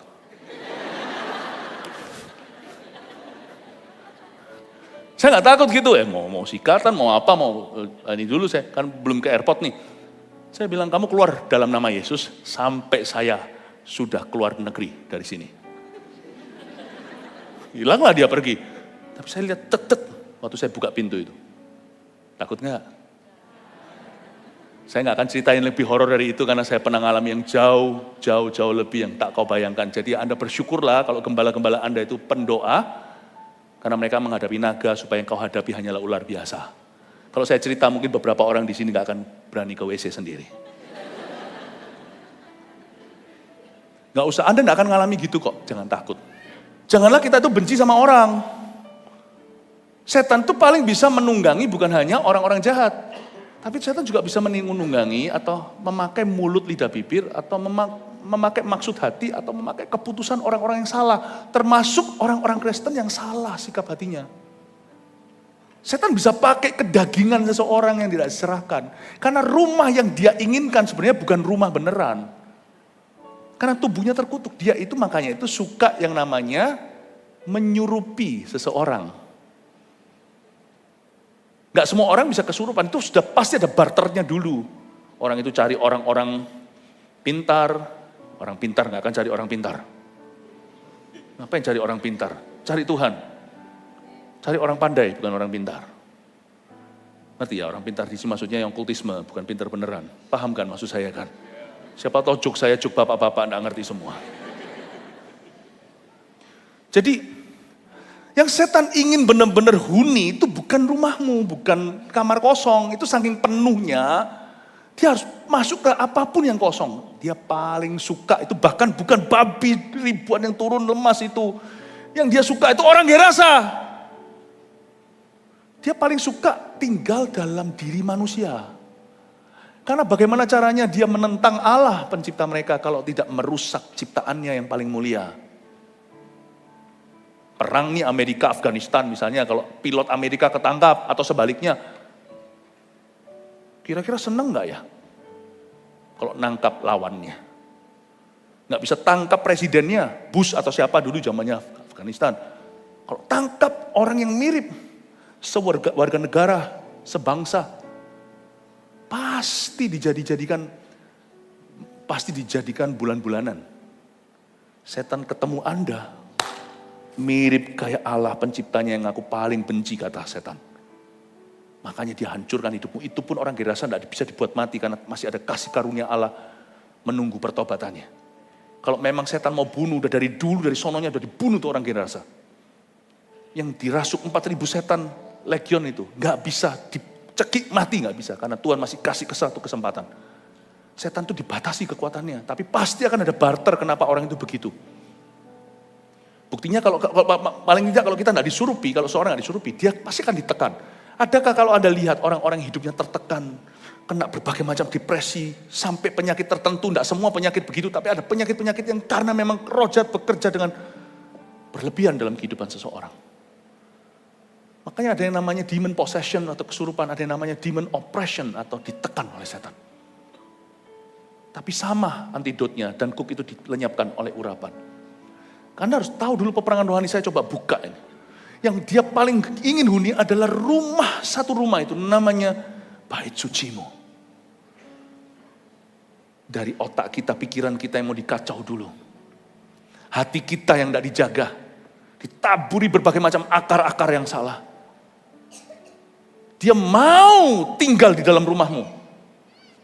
Saya nggak takut gitu, mau sikatan, mau apa, mau ini dulu saya kan belum ke airport nih. Saya bilang kamu keluar dalam nama Yesus sampai saya sudah keluar negeri dari sini. Hilanglah dia pergi. Tapi saya lihat tet waktu saya buka pintu itu. Takut nggak? Saya nggak akan ceritain lebih horor dari itu karena saya pernah ngalami yang jauh lebih yang tak kau bayangkan. Jadi Anda bersyukurlah kalau gembala-gembala Anda itu pendoa. Karena mereka menghadapi naga supaya yang kau hadapi hanyalah ular biasa. Kalau saya cerita mungkin beberapa orang di sini gak akan berani ke WC sendiri. Gak usah, Anda gak akan ngalami gitu kok, jangan takut. Janganlah kita itu benci sama orang. Setan itu paling bisa menunggangi bukan hanya orang-orang jahat. Tapi setan juga bisa menunggangi atau memakai mulut lidah bibir atau memakai maksud hati atau memakai keputusan orang-orang yang salah. Termasuk orang-orang Kristen yang salah sikap hatinya. Setan bisa pakai kedagingan seseorang yang tidak diserahkan. Karena rumah yang dia inginkan sebenarnya bukan rumah beneran. Karena tubuhnya terkutuk. Dia itu makanya itu suka yang namanya menyurupi seseorang. Gak semua orang bisa kesurupan, itu sudah pasti ada barternya dulu. Orang itu cari orang-orang pintar gak akan cari orang pintar. Ngapain cari orang pintar? Cari Tuhan. Cari orang pandai, bukan orang pintar. Ngerti ya, orang pintar di sini maksudnya yang kultisme, bukan pintar beneran. Paham kan maksud saya kan? Siapa tahu juk saya, juk bapak-bapak, gak ngerti semua. Jadi, yang setan ingin benar-benar huni itu bukan rumahmu, bukan kamar kosong. Itu saking penuhnya, dia harus masuk ke apapun yang kosong. Dia paling suka itu bahkan bukan babi ribuan yang turun lemas itu. Yang dia suka itu orang gerasa. Dia paling suka tinggal dalam diri manusia. Karena bagaimana caranya dia menentang Allah pencipta mereka kalau tidak merusak ciptaannya yang paling mulia. Perang nih Amerika, Afghanistan misalnya, kalau pilot Amerika ketangkap atau sebaliknya. Kira-kira seneng gak ya? Kalau nangkap lawannya. Gak bisa tangkap presidennya, Bush atau siapa dulu zamannya Afghanistan. Kalau tangkap orang yang mirip, sewarga negara, sebangsa, pasti dijadikan bulan-bulanan. Setan ketemu Anda, Mirip kayak Allah penciptanya yang aku paling benci, kata setan. Makanya dia hancurkan hidupmu. Itu pun orang Gerasa tidak bisa dibuat mati karena masih ada kasih karunia Allah menunggu pertobatannya. Kalau memang setan mau bunuh, udah dari dulu, dari sononya udah dibunuh tuh orang Gerasa. Yang dirasuk 4.000 setan legion itu, nggak bisa dicekik mati, nggak bisa. Karena Tuhan masih kasih satu kesempatan. Setan itu dibatasi kekuatannya, tapi pasti akan ada barter kenapa orang itu begitu. Buktinya kalau paling tidak kalau kita nggak disurupi, kalau seorang nggak disurupi, dia pasti akan ditekan. Adakah kalau Anda lihat orang-orang hidupnya tertekan, kena berbagai macam depresi, sampai penyakit tertentu, tidak semua penyakit begitu, tapi ada penyakit-penyakit yang karena memang roh jahat bekerja dengan berlebihan dalam kehidupan seseorang. Makanya ada yang namanya demon possession atau kesurupan, ada yang namanya demon oppression atau ditekan oleh setan. Tapi sama antidotnya dan kuk itu dilenyapkan oleh urapan. Anda harus tahu dulu peperangan rohani, saya coba buka ini. Yang dia paling ingin huni adalah rumah, satu rumah itu namanya bait sucimu. Dari otak kita, pikiran kita yang mau dikacau dulu. Hati kita yang tidak dijaga. Ditaburi berbagai macam akar-akar yang salah. Dia mau tinggal di dalam rumahmu.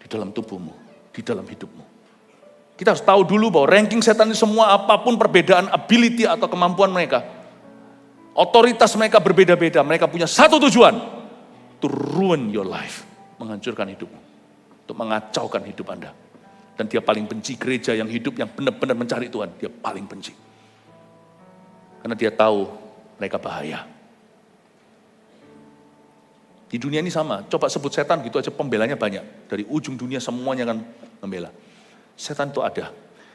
Di dalam tubuhmu. Di dalam hidupmu. Kita harus tahu dulu bahwa ranking setan ini semua apapun perbedaan ability atau kemampuan mereka. Otoritas mereka berbeda-beda. Mereka punya satu tujuan. To ruin your life. Menghancurkan hidupmu. Untuk mengacaukan hidup Anda. Dan dia paling benci gereja yang hidup yang benar-benar mencari Tuhan. Dia paling benci. Karena dia tahu mereka bahaya. Di dunia ini sama, coba sebut setan gitu aja pembelanya banyak. Dari ujung dunia semuanya akan membela. Setan itu ada.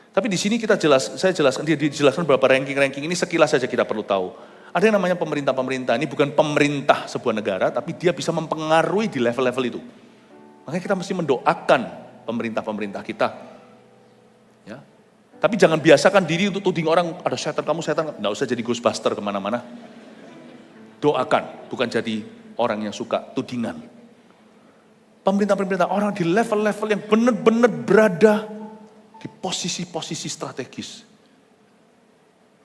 Tapi di sini saya jelaskan, dia dijelaskan beberapa ranking-ranking ini sekilas saja kita perlu tahu. Ada yang namanya pemerintah-pemerintah, ini bukan pemerintah sebuah negara, tapi dia bisa mempengaruhi di level-level itu. Makanya kita mesti mendoakan pemerintah-pemerintah kita. Ya. Tapi jangan biasakan diri untuk tuding orang, ada setan, kamu setan, nggak usah jadi ghostbuster kemana-mana. Doakan, bukan jadi orang yang suka tudingan. Pemerintah-pemerintah, orang di level-level yang benar-benar berada di posisi-posisi strategis.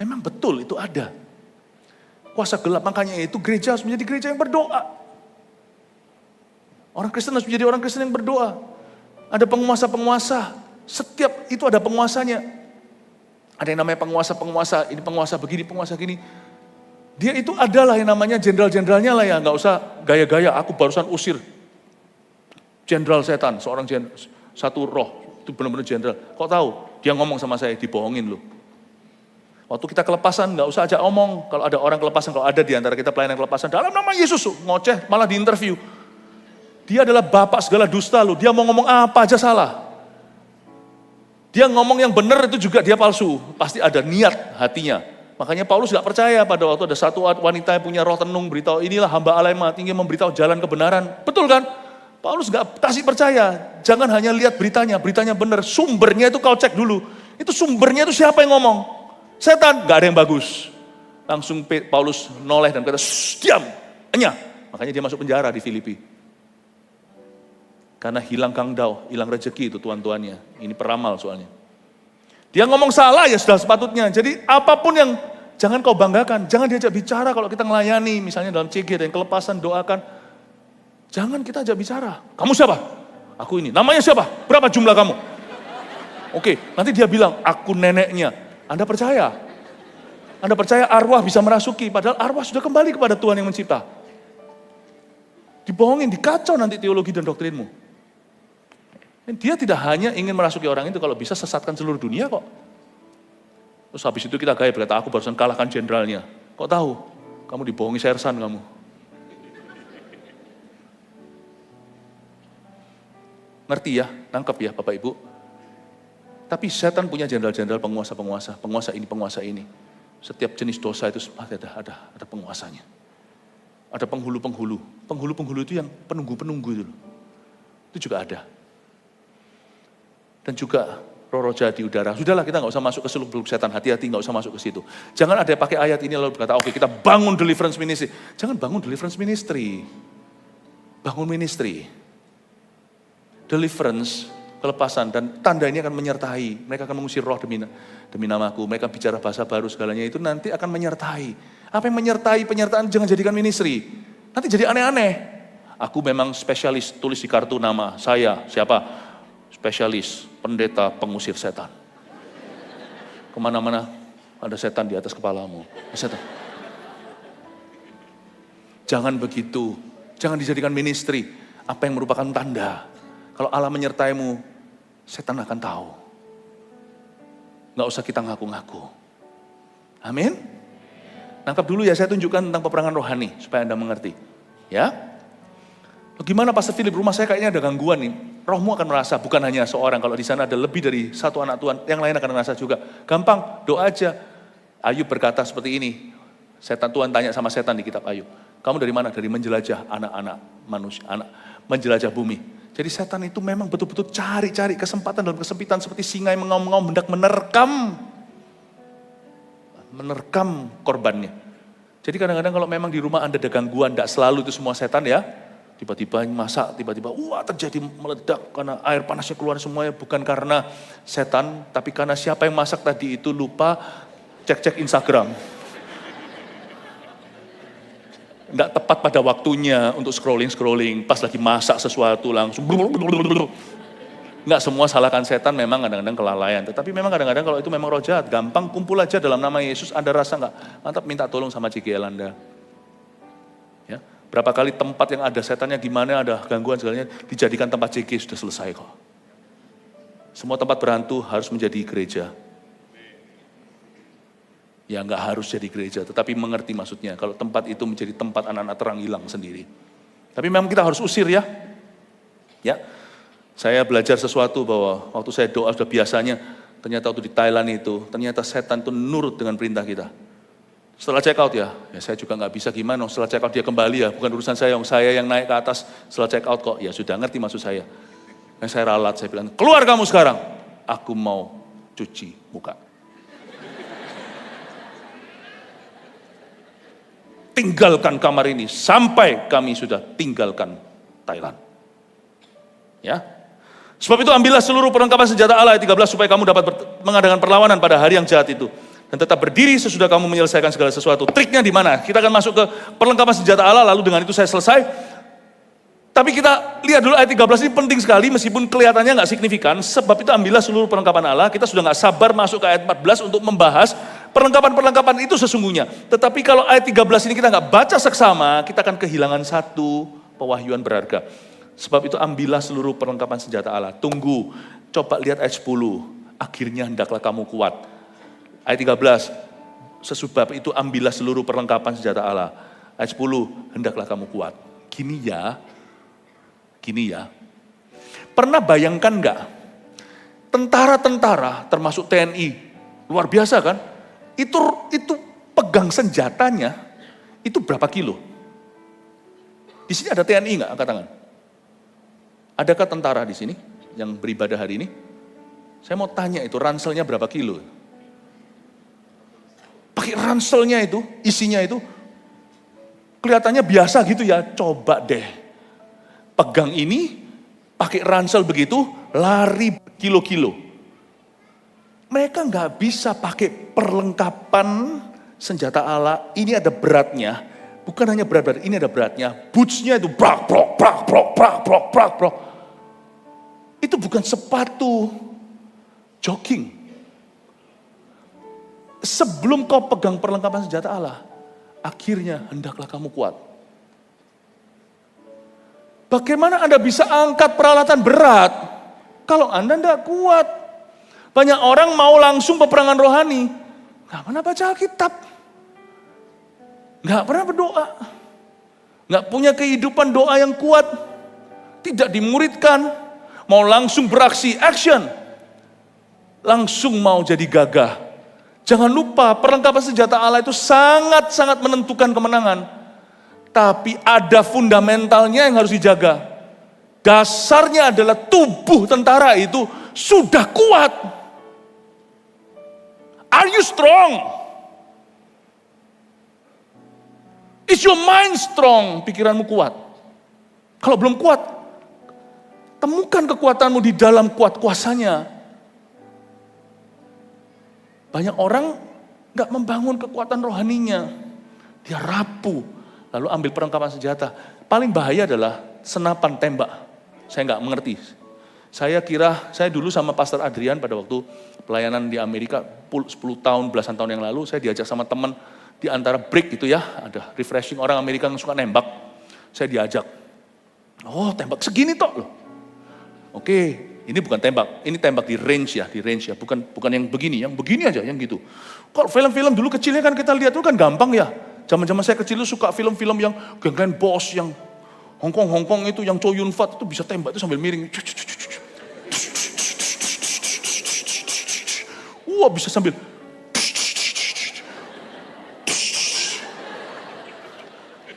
Memang betul itu ada. Kuasa gelap, makanya itu gereja harus menjadi gereja yang berdoa. Orang Kristen harus menjadi orang Kristen yang berdoa. Ada penguasa-penguasa, setiap itu ada penguasanya. Ada yang namanya penguasa-penguasa, ini penguasa begini, penguasa gini. Dia itu adalah yang namanya jenderal-jenderalnya lah ya, nggak usah gaya-gaya, aku barusan usir jenderal setan, satu roh, itu benar-benar jenderal. Kok tahu? Dia ngomong sama saya, dibohongin loh. Waktu kita kelepasan, nggak usah ajak omong, kalau ada orang kelepasan, kalau ada di antara kita pelayanan kelepasan, dalam nama Yesus, ngoceh, malah di interview. Dia adalah bapak segala dusta loh, dia mau ngomong apa aja salah. Dia ngomong yang benar itu juga dia palsu, pasti ada niat hatinya. Makanya Paulus gak percaya pada waktu ada satu wanita yang punya roh tenung beritahu inilah hamba Allah yang maha tinggi memberitahu jalan kebenaran. Betul kan? Paulus gak kasih percaya. Jangan hanya lihat beritanya benar. Sumbernya itu kau cek dulu. Itu sumbernya itu siapa yang ngomong? Setan, gak ada yang bagus. Langsung Paulus noleh dan kata, diam, enyah. Makanya dia masuk penjara di Filipi. Karena hilang kangdau, hilang rezeki itu tuan-tuannya. Ini peramal soalnya. Dia ngomong salah ya sudah sepatutnya. Jadi apapun yang jangan kau banggakan. Jangan diajak bicara kalau kita melayani. Misalnya dalam CG ada yang kelepasan doakan. Jangan kita ajak bicara. Kamu siapa? Aku ini. Namanya siapa? Berapa jumlah kamu? Oke, nanti dia bilang aku neneknya. Anda percaya? Anda percaya arwah bisa merasuki. Padahal arwah sudah kembali kepada Tuhan yang mencipta. Dibohongin, dikacau nanti teologi dan doktrinmu. Dia tidak hanya ingin merasuki orang itu, kalau bisa sesatkan seluruh dunia kok. Terus habis itu kita gaya berkata, aku barusan kalahkan jenderalnya. Kok tahu? Kamu dibohongi sersan kamu. Ngerti ya? Nangkep ya Bapak Ibu? Tapi setan punya jenderal-jenderal penguasa-penguasa. Penguasa ini. Setiap jenis dosa itu ada penguasanya. Ada penghulu-penghulu. Penghulu-penghulu itu yang penunggu-penunggu itu. Itu juga ada. Dan juga roh-roh jahat di udara. Sudahlah kita nggak usah masuk ke seluk-beluk setan, hati-hati nggak usah masuk ke situ. Jangan ada yang pakai ayat ini lalu berkata, oke kita bangun deliverance ministry. Jangan bangun deliverance ministry. Bangun ministry. Deliverance kelepasan. Dan tanda ini akan menyertai. Mereka akan mengusir roh demi namaku. Mereka bicara bahasa baru segalanya itu nanti akan menyertai. Apa yang menyertai penyertaan jangan jadikan ministry. Nanti jadi aneh-aneh. Aku memang spesialis, tulis di kartu nama saya. Siapa? Spesialis, pendeta pengusir setan. Kemana-mana ada setan di atas kepalamu. Setan. Jangan begitu. Jangan dijadikan ministry. Apa yang merupakan tanda. Kalau Allah menyertaimu, setan akan tahu. Nggak usah kita ngaku-ngaku. Amin. Nangkap dulu ya, saya tunjukkan tentang peperangan rohani. Supaya Anda mengerti. Ya. Gimana Pastor Philip, rumah saya kayaknya ada gangguan nih. Rohmu akan merasa, bukan hanya seorang. Kalau di sana ada lebih dari satu anak Tuhan, yang lain akan merasa juga. Gampang, doa aja. Ayub berkata seperti ini. Setan, Tuhan tanya sama setan di kitab Ayub. Kamu dari mana? Dari menjelajah anak-anak manusia, menjelajah bumi. Jadi setan itu memang betul-betul cari-cari kesempatan dalam kesempitan seperti singa yang mengaum-ngaum hendak menerkam korbannya. Jadi kadang-kadang kalau memang di rumah Anda ada gangguan, tidak selalu itu semua setan ya. Tiba-tiba masak, tiba-tiba wah terjadi meledak karena air panasnya keluar semuanya. Bukan karena setan, tapi karena siapa yang masak tadi itu lupa cek-cek Instagram. Nggak tepat pada waktunya untuk scrolling, pas lagi masak sesuatu langsung. Nggak semua salahkan setan, memang kadang-kadang kelalaian. Tetapi memang kadang-kadang kalau itu memang roh jahat, gampang kumpul aja dalam nama Yesus, Anda rasa nggak? Mantap, minta tolong sama CGL Anda. Ya, berapa kali tempat yang ada setannya gimana, ada gangguan segalanya, dijadikan tempat CG, sudah selesai kok. Semua tempat berhantu harus menjadi gereja. Ya nggak harus jadi gereja, tetapi mengerti maksudnya. Kalau tempat itu menjadi tempat anak-anak terang hilang sendiri. Tapi memang kita harus usir ya. Ya, saya belajar sesuatu bahwa waktu saya doa sudah biasanya, ternyata waktu di Thailand itu, ternyata setan itu nurut dengan perintah kita. Setelah check out ya saya juga nggak bisa gimana, setelah check out dia kembali ya, bukan urusan saya yang naik ke atas setelah check out kok, ya sudah ngerti maksud saya. Dan saya ralat, saya bilang, keluar kamu sekarang, aku mau cuci muka. Tinggalkan kamar ini sampai kami sudah tinggalkan Thailand. Ya. Sebab itu ambillah seluruh perlengkapan senjata Allah ayat 13 supaya kamu dapat mengadakan perlawanan pada hari yang jahat itu dan tetap berdiri sesudah kamu menyelesaikan segala sesuatu. Triknya di mana? Kita akan masuk ke perlengkapan senjata Allah lalu dengan itu saya selesai. Tapi kita lihat dulu ayat 13 ini penting sekali meskipun kelihatannya nggak signifikan. Sebab itu ambillah seluruh perlengkapan Allah. Kita sudah nggak sabar masuk ke ayat 14 untuk membahas perlengkapan-perlengkapan itu sesungguhnya. Tetapi kalau ayat 13 ini kita nggak baca seksama, kita akan kehilangan satu pewahyuan berharga. Sebab itu ambillah seluruh perlengkapan senjata Allah. Tunggu, coba lihat ayat 10. Akhirnya hendaklah kamu kuat. Ayat 13, sesubab itu ambillah seluruh perlengkapan senjata Allah. Ayat 10, hendaklah kamu kuat. Gini ya, pernah bayangkan nggak? Tentara-tentara termasuk TNI, luar biasa kan? Itu pegang senjatanya, itu berapa kilo? Di sini ada TNI nggak? Angkat tangan. Adakah tentara di sini yang beribadah hari ini? Saya mau tanya itu ranselnya berapa kilo? Pakai ranselnya itu, isinya itu, kelihatannya biasa gitu ya, coba deh. Pegang ini, pakai ransel begitu, lari kilo-kilo. Mereka nggak bisa pakai perlengkapan senjata Allah, ini ada beratnya. Bukan hanya berat-berat, ini ada beratnya. Bootsnya itu brak, brak. Itu bukan sepatu jogging. Sebelum kau pegang perlengkapan senjata Allah, akhirnya hendaklah kamu kuat. Bagaimana Anda bisa angkat peralatan berat kalau Anda tidak kuat? Banyak orang mau langsung peperangan rohani, nggak pernah baca Alkitab, nggak pernah berdoa, nggak punya kehidupan doa yang kuat, tidak dimuridkan, mau langsung beraksi, action, langsung mau jadi gagah. Jangan lupa perlengkapan senjata Allah itu sangat-sangat menentukan kemenangan. Tapi ada fundamentalnya yang harus dijaga. Dasarnya adalah tubuh tentara itu sudah kuat. Are you strong? Is your mind strong? Pikiranmu kuat. Kalau belum kuat, Temukan kekuatanmu di dalam kuat kuasanya. Banyak orang gak membangun kekuatan rohaninya. Dia rapuh, lalu ambil perlengkapan senjata. Paling bahaya adalah senapan tembak. Saya gak mengerti. Saya dulu sama Pastor Adrian pada waktu pelayanan di Amerika 10 tahun, belasan tahun yang lalu, saya diajak sama teman di antara break gitu ya, ada refreshing orang Amerika yang suka nembak. Saya diajak. Oh, tembak segini toh loh. Oke. Ini bukan tembak, ini tembak di range ya, bukan yang begini aja, yang gitu. Kalau film-film dulu kecilnya kan kita lihat itu kan gampang ya. Zaman-zaman saya kecil itu suka film-film yang Glenn Boss, yang Hongkong itu, yang Chow Yun Fat itu bisa tembak itu sambil miring. Wah bisa sambil.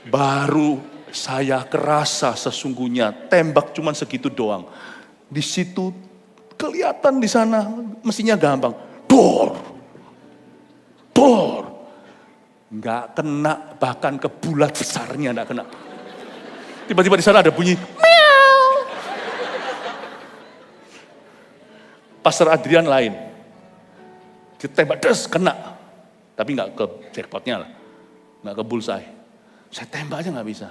Baru saya kerasa sesungguhnya tembak cuma segitu doang. Di situ kelihatan di sana mestinya gampang. Dor. Nggak kena, bahkan ke bulat besarnya nggak kena. Tiba-tiba di sana ada bunyi meow. Pastor Adrian lain. Ditembak des kena. Tapi nggak ke jackpotnya lah. Nggak ke bullseye. Saya tembak aja nggak bisa.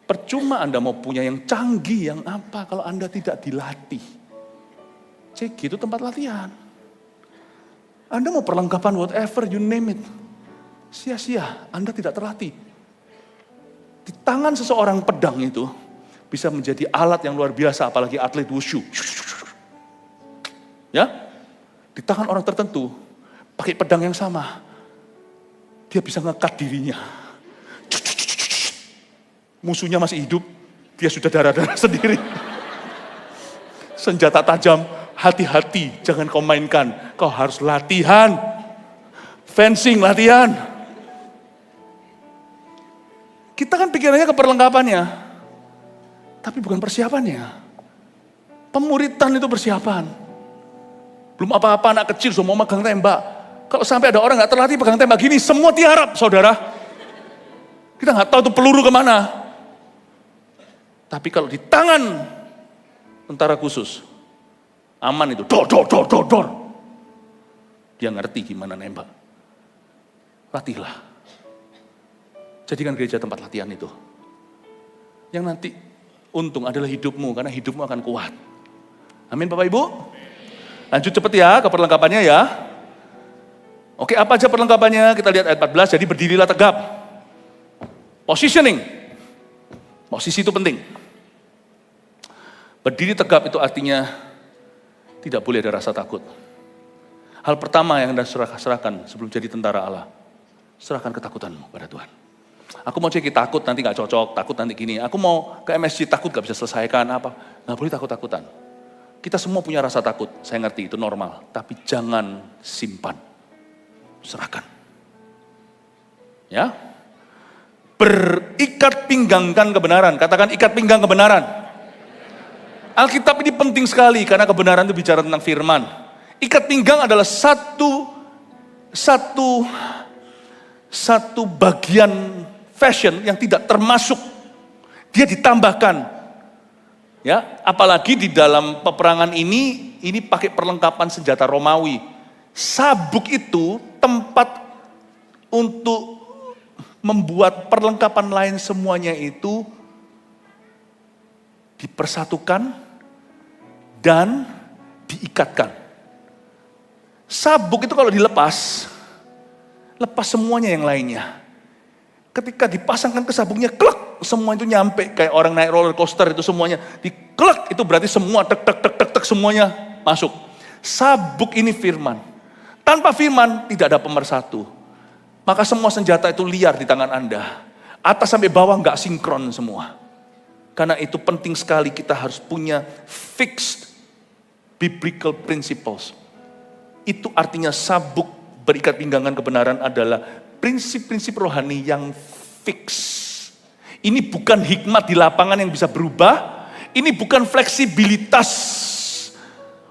Percuma Anda mau punya yang canggih, yang apa, kalau Anda tidak dilatih. CG itu tempat latihan. Anda mau perlengkapan whatever, you name it. Sia-sia, Anda tidak terlatih. Di tangan seseorang pedang itu, bisa menjadi alat yang luar biasa, apalagi atlet wushu. Ya, di tangan orang tertentu, pakai pedang yang sama, dia bisa ngekat dirinya. Musuhnya masih hidup, dia sudah darah-darah sendiri. Senjata tajam, hati-hati, jangan kau mainkan. Kau harus latihan. Fencing, latihan. Kita kan pikirannya ke perlengkapannya, tapi bukan persiapannya. Pemuritan itu persiapan. Belum apa-apa anak kecil semua megang tembak. Kalau sampai ada orang gak terlatih pegang tembak gini, semua tiarap saudara. Kita gak tahu itu peluru kemana. Tapi kalau di tangan tentara khusus, aman itu, dor. Dia ngerti gimana nembak. Latihlah. Jadikan gereja tempat latihan itu. Yang nanti untung adalah hidupmu, karena hidupmu akan kuat. Amin Bapak Ibu. Lanjut cepet ya ke perlengkapannya ya. Oke, apa aja perlengkapannya? Kita lihat ayat 14, jadi berdirilah tegap. Positioning. Posisi itu penting. Berdiri tegap itu artinya tidak boleh ada rasa takut. Hal pertama yang Anda serahkan sebelum jadi tentara Allah, serahkan ketakutanmu pada Tuhan. Aku mau cek takut nanti gak cocok, takut nanti gini. Aku mau ke MSC takut gak bisa selesaikan apa. Gak boleh takut-takutan. Kita semua punya rasa takut, saya ngerti itu normal. Tapi jangan simpan, serahkan. Ya, berikat pinggangkan kebenaran. Katakan ikat pinggang kebenaran. Alkitab ini penting sekali karena kebenaran itu bicara tentang firman. Ikat pinggang adalah satu bagian fashion yang tidak termasuk. Dia ditambahkan. Ya, apalagi di dalam peperangan ini pakai perlengkapan senjata Romawi. Sabuk itu tempat untuk membuat perlengkapan lain semuanya itu dipersatukan dan diikatkan. Sabuk itu kalau dilepas, lepas semuanya yang lainnya. Ketika dipasangkan ke sabuknya, klek, semua itu nyampe. Kayak orang naik roller coaster itu semuanya. Diklek, itu berarti semua tek semuanya masuk. Sabuk ini firman. Tanpa firman tidak ada pemersatu. Maka semua senjata itu liar di tangan Anda. Atas sampai bawah nggak sinkron semua. Karena itu penting sekali kita harus punya fixed biblical principles. Itu artinya sabuk berikat pinggangan kebenaran adalah prinsip-prinsip rohani yang fix. Ini bukan hikmat di lapangan yang bisa berubah. Ini bukan fleksibilitas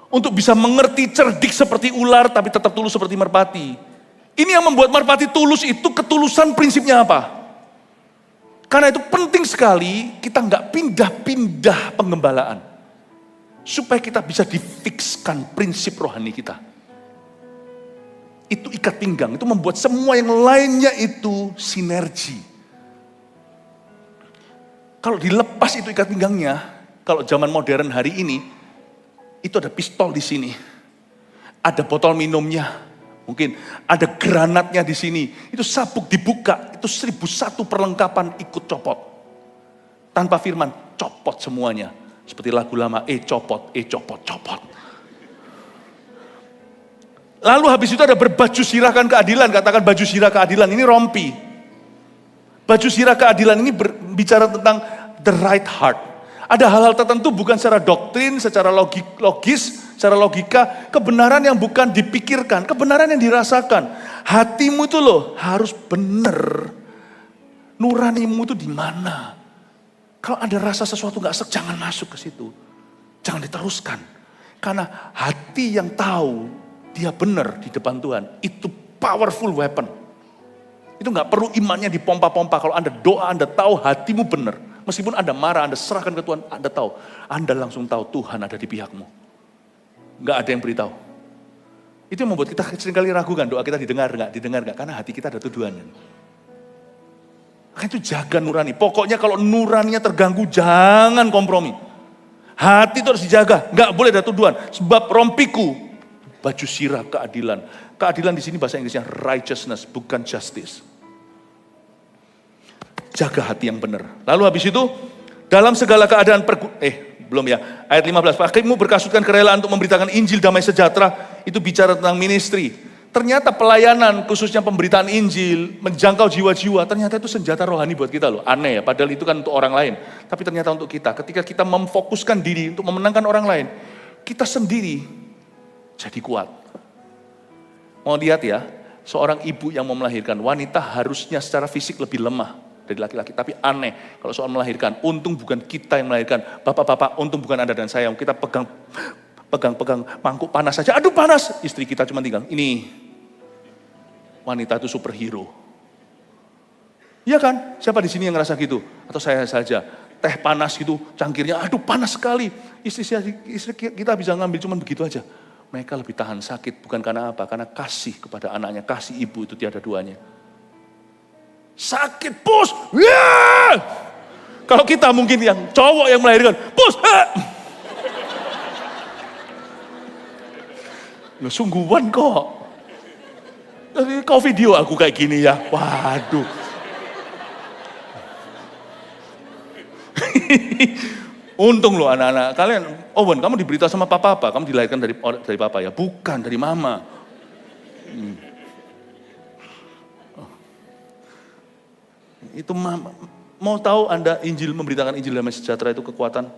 untuk bisa mengerti cerdik seperti ular tapi tetap tulus seperti merpati. Ini yang membuat merpati tulus itu ketulusan prinsipnya apa? Karena itu penting sekali kita nggak pindah-pindah penggembalaan. Supaya kita bisa difikskan prinsip rohani kita. Itu ikat pinggang, itu membuat semua yang lainnya itu sinergi. Kalau dilepas itu ikat pinggangnya, kalau zaman modern hari ini, itu ada pistol di sini. Ada botol minumnya, mungkin ada granatnya di sini. Itu sabuk dibuka, itu 1001 perlengkapan ikut copot. Tanpa firman, copot semuanya. Seperti lagu lama, copot, copot. Lalu habis itu ada berbaju sirahkan keadilan, katakan baju sirah keadilan, ini rompi. Baju sirah keadilan ini berbicara tentang the right heart. Ada hal-hal tertentu bukan secara doktrin, secara logis, secara logika, kebenaran yang bukan dipikirkan, kebenaran yang dirasakan. Hatimu itu loh harus benar. Nuranimu itu di mana? Kalau ada rasa sesuatu gak sek, jangan masuk ke situ. Jangan diteruskan. Karena hati yang tahu dia benar di depan Tuhan, itu powerful weapon. Itu gak perlu imannya dipompa-pompa. Kalau Anda doa, Anda tahu hatimu benar. Meskipun Anda marah, Anda serahkan ke Tuhan, Anda tahu. Anda langsung tahu Tuhan ada di pihakmu. Gak ada yang beritahu. Itu yang membuat kita seringkali ragukan, doa kita didengar gak, karena hati kita ada tuduhan. Makanya itu jaga nurani. Pokoknya kalau nuraninya terganggu, jangan kompromi. Hati itu harus dijaga, gak boleh ada tuduhan. Sebab rompiku, baju sirah keadilan. Keadilan di sini bahasa Inggrisnya righteousness, bukan justice. Jaga hati yang benar. Lalu habis itu, dalam segala keadaan belum ya. Ayat 15, pakaimu berkasutkan kerelaan untuk memberitakan Injil damai sejahtera. Itu bicara tentang ministry. Ternyata pelayanan, khususnya pemberitaan Injil, menjangkau jiwa-jiwa, ternyata itu senjata rohani buat kita loh. Aneh ya, padahal itu kan untuk orang lain. Tapi ternyata untuk kita, ketika kita memfokuskan diri untuk memenangkan orang lain, kita sendiri jadi kuat. Mau lihat ya, seorang ibu yang mau melahirkan, wanita harusnya secara fisik lebih lemah dari laki-laki. Tapi aneh, kalau soal melahirkan, untung bukan kita yang melahirkan. Bapak-bapak, untung bukan Anda dan saya. Kita pegang mangkuk panas saja. Aduh panas. Istri kita cuma tinggal, ini wanita itu superhero. Iya kan? Siapa di sini yang ngerasa gitu? Atau saya saja? Teh panas gitu, cangkirnya, aduh panas sekali. Istri kita bisa ngambil cuma begitu aja. Mereka lebih tahan sakit, bukan karena apa? Karena kasih kepada anaknya, kasih ibu itu tiada duanya. Sakit, pus, yeah! Kalau kita mungkin yang cowok yang melahirkan, pus, loh, sungguhan kok. Kau video aku kayak gini ya, waduh. Untung loh anak-anak, kalian, Owen kamu diberitahu sama papa apa? Kamu dilahirkan dari papa ya? Bukan, dari mama. Itu mama. Mau tahu Anda memberitakan Injil damai sejahtera itu kekuatan?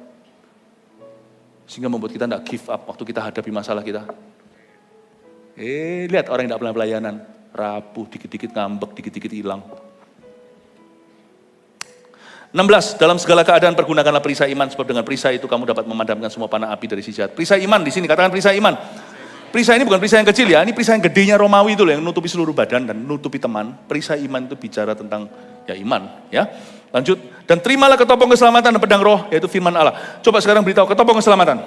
Sehingga membuat kita tidak give up waktu kita hadapi masalah kita. Lihat orang yang tidak pernah pelayanan, rapuh, dikit-dikit ngambek, dikit-dikit hilang. 16, dalam segala keadaan pergunakanlah perisai iman, sebab dengan perisai itu kamu dapat memadamkan semua panah api dari si jahat. Perisai iman di sini, katakan perisai iman. Perisai ini bukan perisai yang kecil ya, ini perisai yang gedenya Romawi itu loh, yang nutupi seluruh badan dan nutupi teman. Perisai iman itu bicara tentang ya iman ya. Lanjut, dan terimalah ketopong keselamatan dan pedang roh, yaitu firman Allah. Coba sekarang beritahu ketopong keselamatan.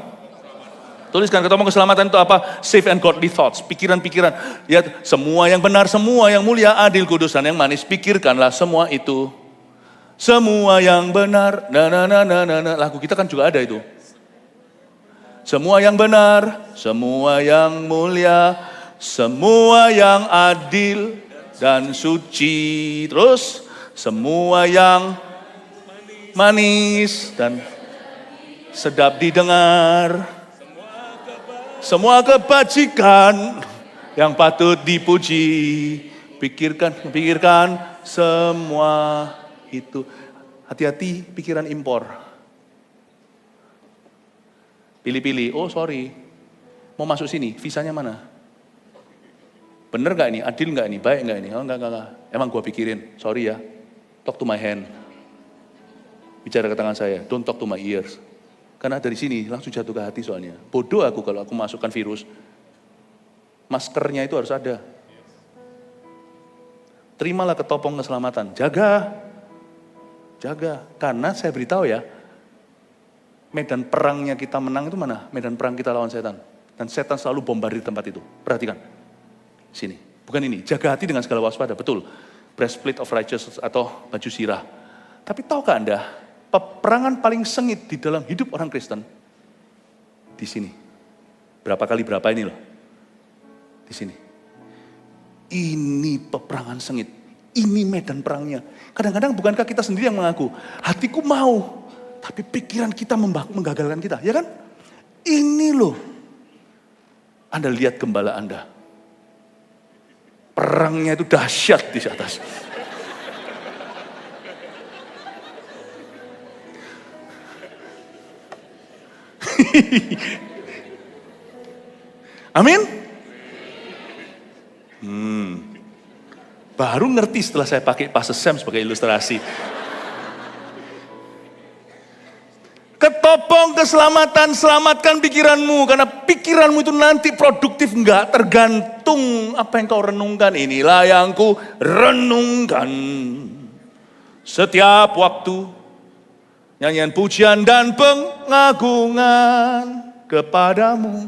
Tuliskan ketopong keselamatan itu apa? Safe and godly thoughts, pikiran-pikiran. Ya, semua yang benar, semua yang mulia, adil, kudus, dan yang manis, pikirkanlah semua itu. Semua yang benar, lagu kita kan juga ada itu. Semua yang benar, semua yang mulia, semua yang adil dan suci. Terus, semua yang manis dan sedap didengar. Semua kebajikan yang patut dipuji. Pikirkan semua itu. Hati-hati pikiran impor. Pilih-pilih, oh sorry, mau masuk sini, visanya mana? Bener gak ini, adil gak ini, baik gak ini? Oh enggak. Emang gua pikirin, sorry ya, talk to my hand. Bicara ke tangan saya, don't talk to my ears. Karena dari sini langsung jatuh ke hati soalnya. Bodoh aku kalau aku masukkan virus. Maskernya itu harus ada. Terimalah ketopong keselamatan, jaga. Karena saya beritahu ya, medan perangnya kita menang itu mana? Medan perang kita lawan setan. Dan setan selalu bombardir tempat itu. Perhatikan. Sini. Bukan ini. Jaga hati dengan segala waspada. Betul. Breastplate of righteousness atau baju sirah. Tapi tahukah Anda, peperangan paling sengit di dalam hidup orang Kristen di sini. Berapa kali berapa ini loh. Di sini. Ini peperangan sengit. Ini medan perangnya. Kadang-kadang bukankah kita sendiri yang mengaku, hatiku mau, tapi pikiran kita menggagalkan kita, ya kan? Ini loh. Anda lihat gembala Anda. Perangnya itu dahsyat di atas. Amin? Baru ngerti setelah saya pakai Pastor Sam sebagai ilustrasi. Ketopong keselamatan, selamatkan pikiranmu. Karena pikiranmu itu nanti produktif, enggak tergantung apa yang kau renungkan. Inilah yang ku renungkan setiap waktu. Nyanyian pujian dan pengagungan kepadamu.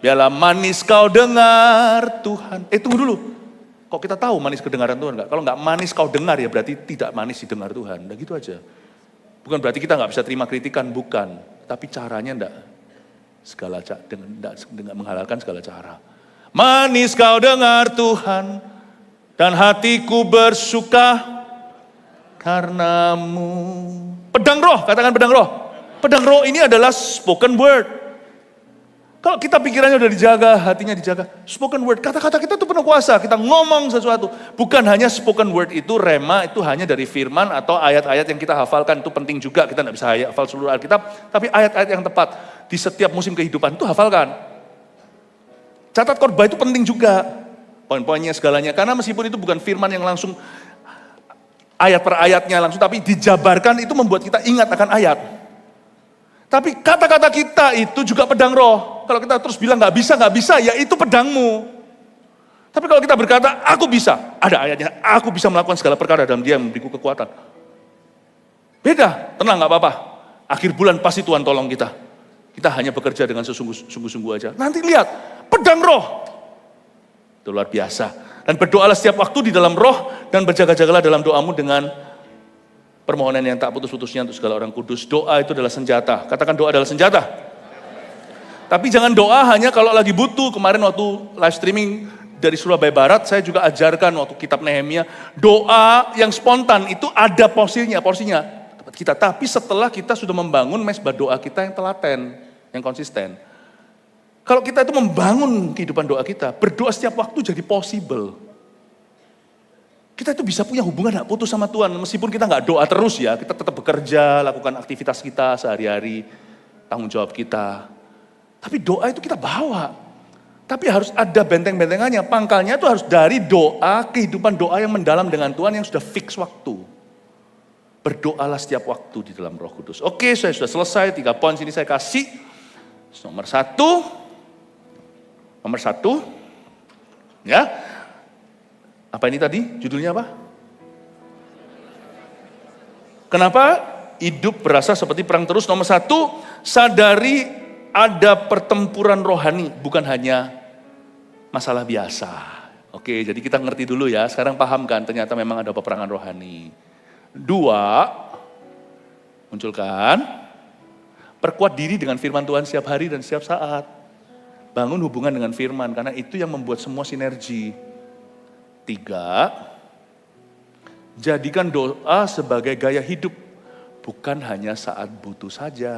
Biarlah manis kau dengar Tuhan. Tunggu dulu. Kok kita tahu manis kedengaran Tuhan enggak? Kalau enggak manis kau dengar ya berarti tidak manis didengar Tuhan. Nah gitu aja. Bukan berarti kita enggak bisa terima kritikan, bukan. Tapi caranya enggak menghalalkan segala cara. Manis kau dengar Tuhan dan hatiku bersuka karenamu. Pedang roh, katakan pedang roh. Pedang roh ini adalah spoken word. Kalau kita pikirannya udah dijaga, hatinya dijaga, spoken word, kata-kata kita tuh penuh kuasa, kita ngomong sesuatu. Bukan hanya spoken word itu, rema itu hanya dari firman atau ayat-ayat yang kita hafalkan, itu penting juga, kita gak bisa hafal seluruh Alkitab, tapi ayat-ayat yang tepat di setiap musim kehidupan itu hafalkan. Catat khotbah itu penting juga, poin-poinnya segalanya, karena meskipun itu bukan firman yang langsung ayat per ayatnya langsung, tapi dijabarkan itu membuat kita ingat akan ayat. Tapi kata-kata kita itu juga pedang roh. Kalau kita terus bilang gak bisa, ya itu pedangmu. Tapi kalau kita berkata, aku bisa, ada ayatnya, aku bisa melakukan segala perkara dalam Dia yang memberiku kekuatan. Beda, tenang gak apa-apa. Akhir bulan pasti Tuhan tolong kita. Kita hanya bekerja dengan sungguh-sungguh aja. Nanti lihat, pedang roh. Itu luar biasa. Dan berdoalah setiap waktu di dalam roh, dan berjaga-jagalah dalam doamu dengan permohonan yang tak putus-putusnya untuk segala orang kudus. Doa itu adalah senjata. Katakan doa adalah senjata. Tapi jangan doa hanya kalau lagi butuh. Kemarin waktu live streaming dari Surabaya Barat, saya juga ajarkan waktu kitab Nehemia. Doa yang spontan itu ada porsinya. Kita. Tapi setelah kita sudah membangun mesbah doa kita yang telaten, yang konsisten. Kalau kita itu membangun kehidupan doa kita, berdoa setiap waktu jadi possible. Kita itu bisa punya hubungan gak putus sama Tuhan. Meskipun kita gak doa terus ya, kita tetap bekerja, lakukan aktivitas kita sehari-hari, tanggung jawab kita. Tapi doa itu kita bawa. Tapi harus ada benteng-bentengannya. Pangkalnya itu harus dari doa, kehidupan doa yang mendalam dengan Tuhan yang sudah fix waktu. Berdoalah setiap waktu di dalam Roh Kudus. Oke, saya sudah selesai. 3 poin sini saya kasih. Nomor satu. Ya. Apa ini tadi? Judulnya apa? Kenapa hidup berasa seperti perang terus? Nomor 1, sadari ada pertempuran rohani, bukan hanya masalah biasa. Oke, jadi kita ngerti dulu ya, sekarang paham kan ternyata memang ada peperangan rohani. 2, munculkan, perkuat diri dengan firman Tuhan setiap hari dan setiap saat. Bangun hubungan dengan firman, karena itu yang membuat semua sinergi. 3, jadikan doa sebagai gaya hidup, bukan hanya saat butuh saja.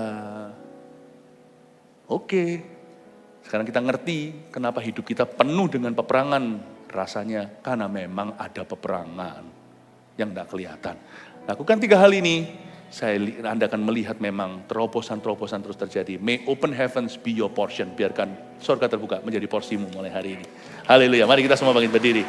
Oke, sekarang kita ngerti kenapa hidup kita penuh dengan peperangan rasanya, karena memang ada peperangan yang tidak kelihatan. Lakukan 3 hal ini, Anda akan melihat memang terobosan-terobosan terus terjadi. May open heavens be your portion, biarkan surga terbuka menjadi porsimu mulai hari ini. Haleluya, mari kita semua bangkit berdiri.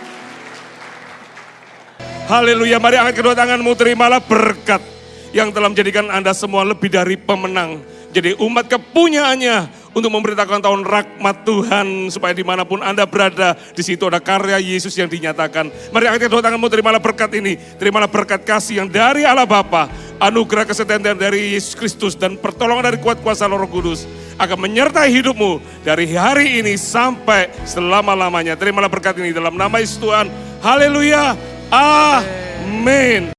Haleluya, mari angkat kedua tanganmu, terimalah berkat yang telah menjadikan Anda semua lebih dari pemenang. Jadi umat kepunyaannya untuk memberitakan tahun rahmat Tuhan. Supaya dimanapun Anda berada, di situ ada karya Yesus yang dinyatakan. Mari angkat kedua tanganmu, terimalah berkat ini. Terimalah berkat kasih yang dari Allah Bapa, anugerah kesetiaan dari Yesus Kristus dan pertolongan dari kuat kuasa Roh Kudus akan menyertai hidupmu dari hari ini sampai selama-lamanya. Terimalah berkat ini dalam nama Yesus Tuhan. Haleluya. Amin.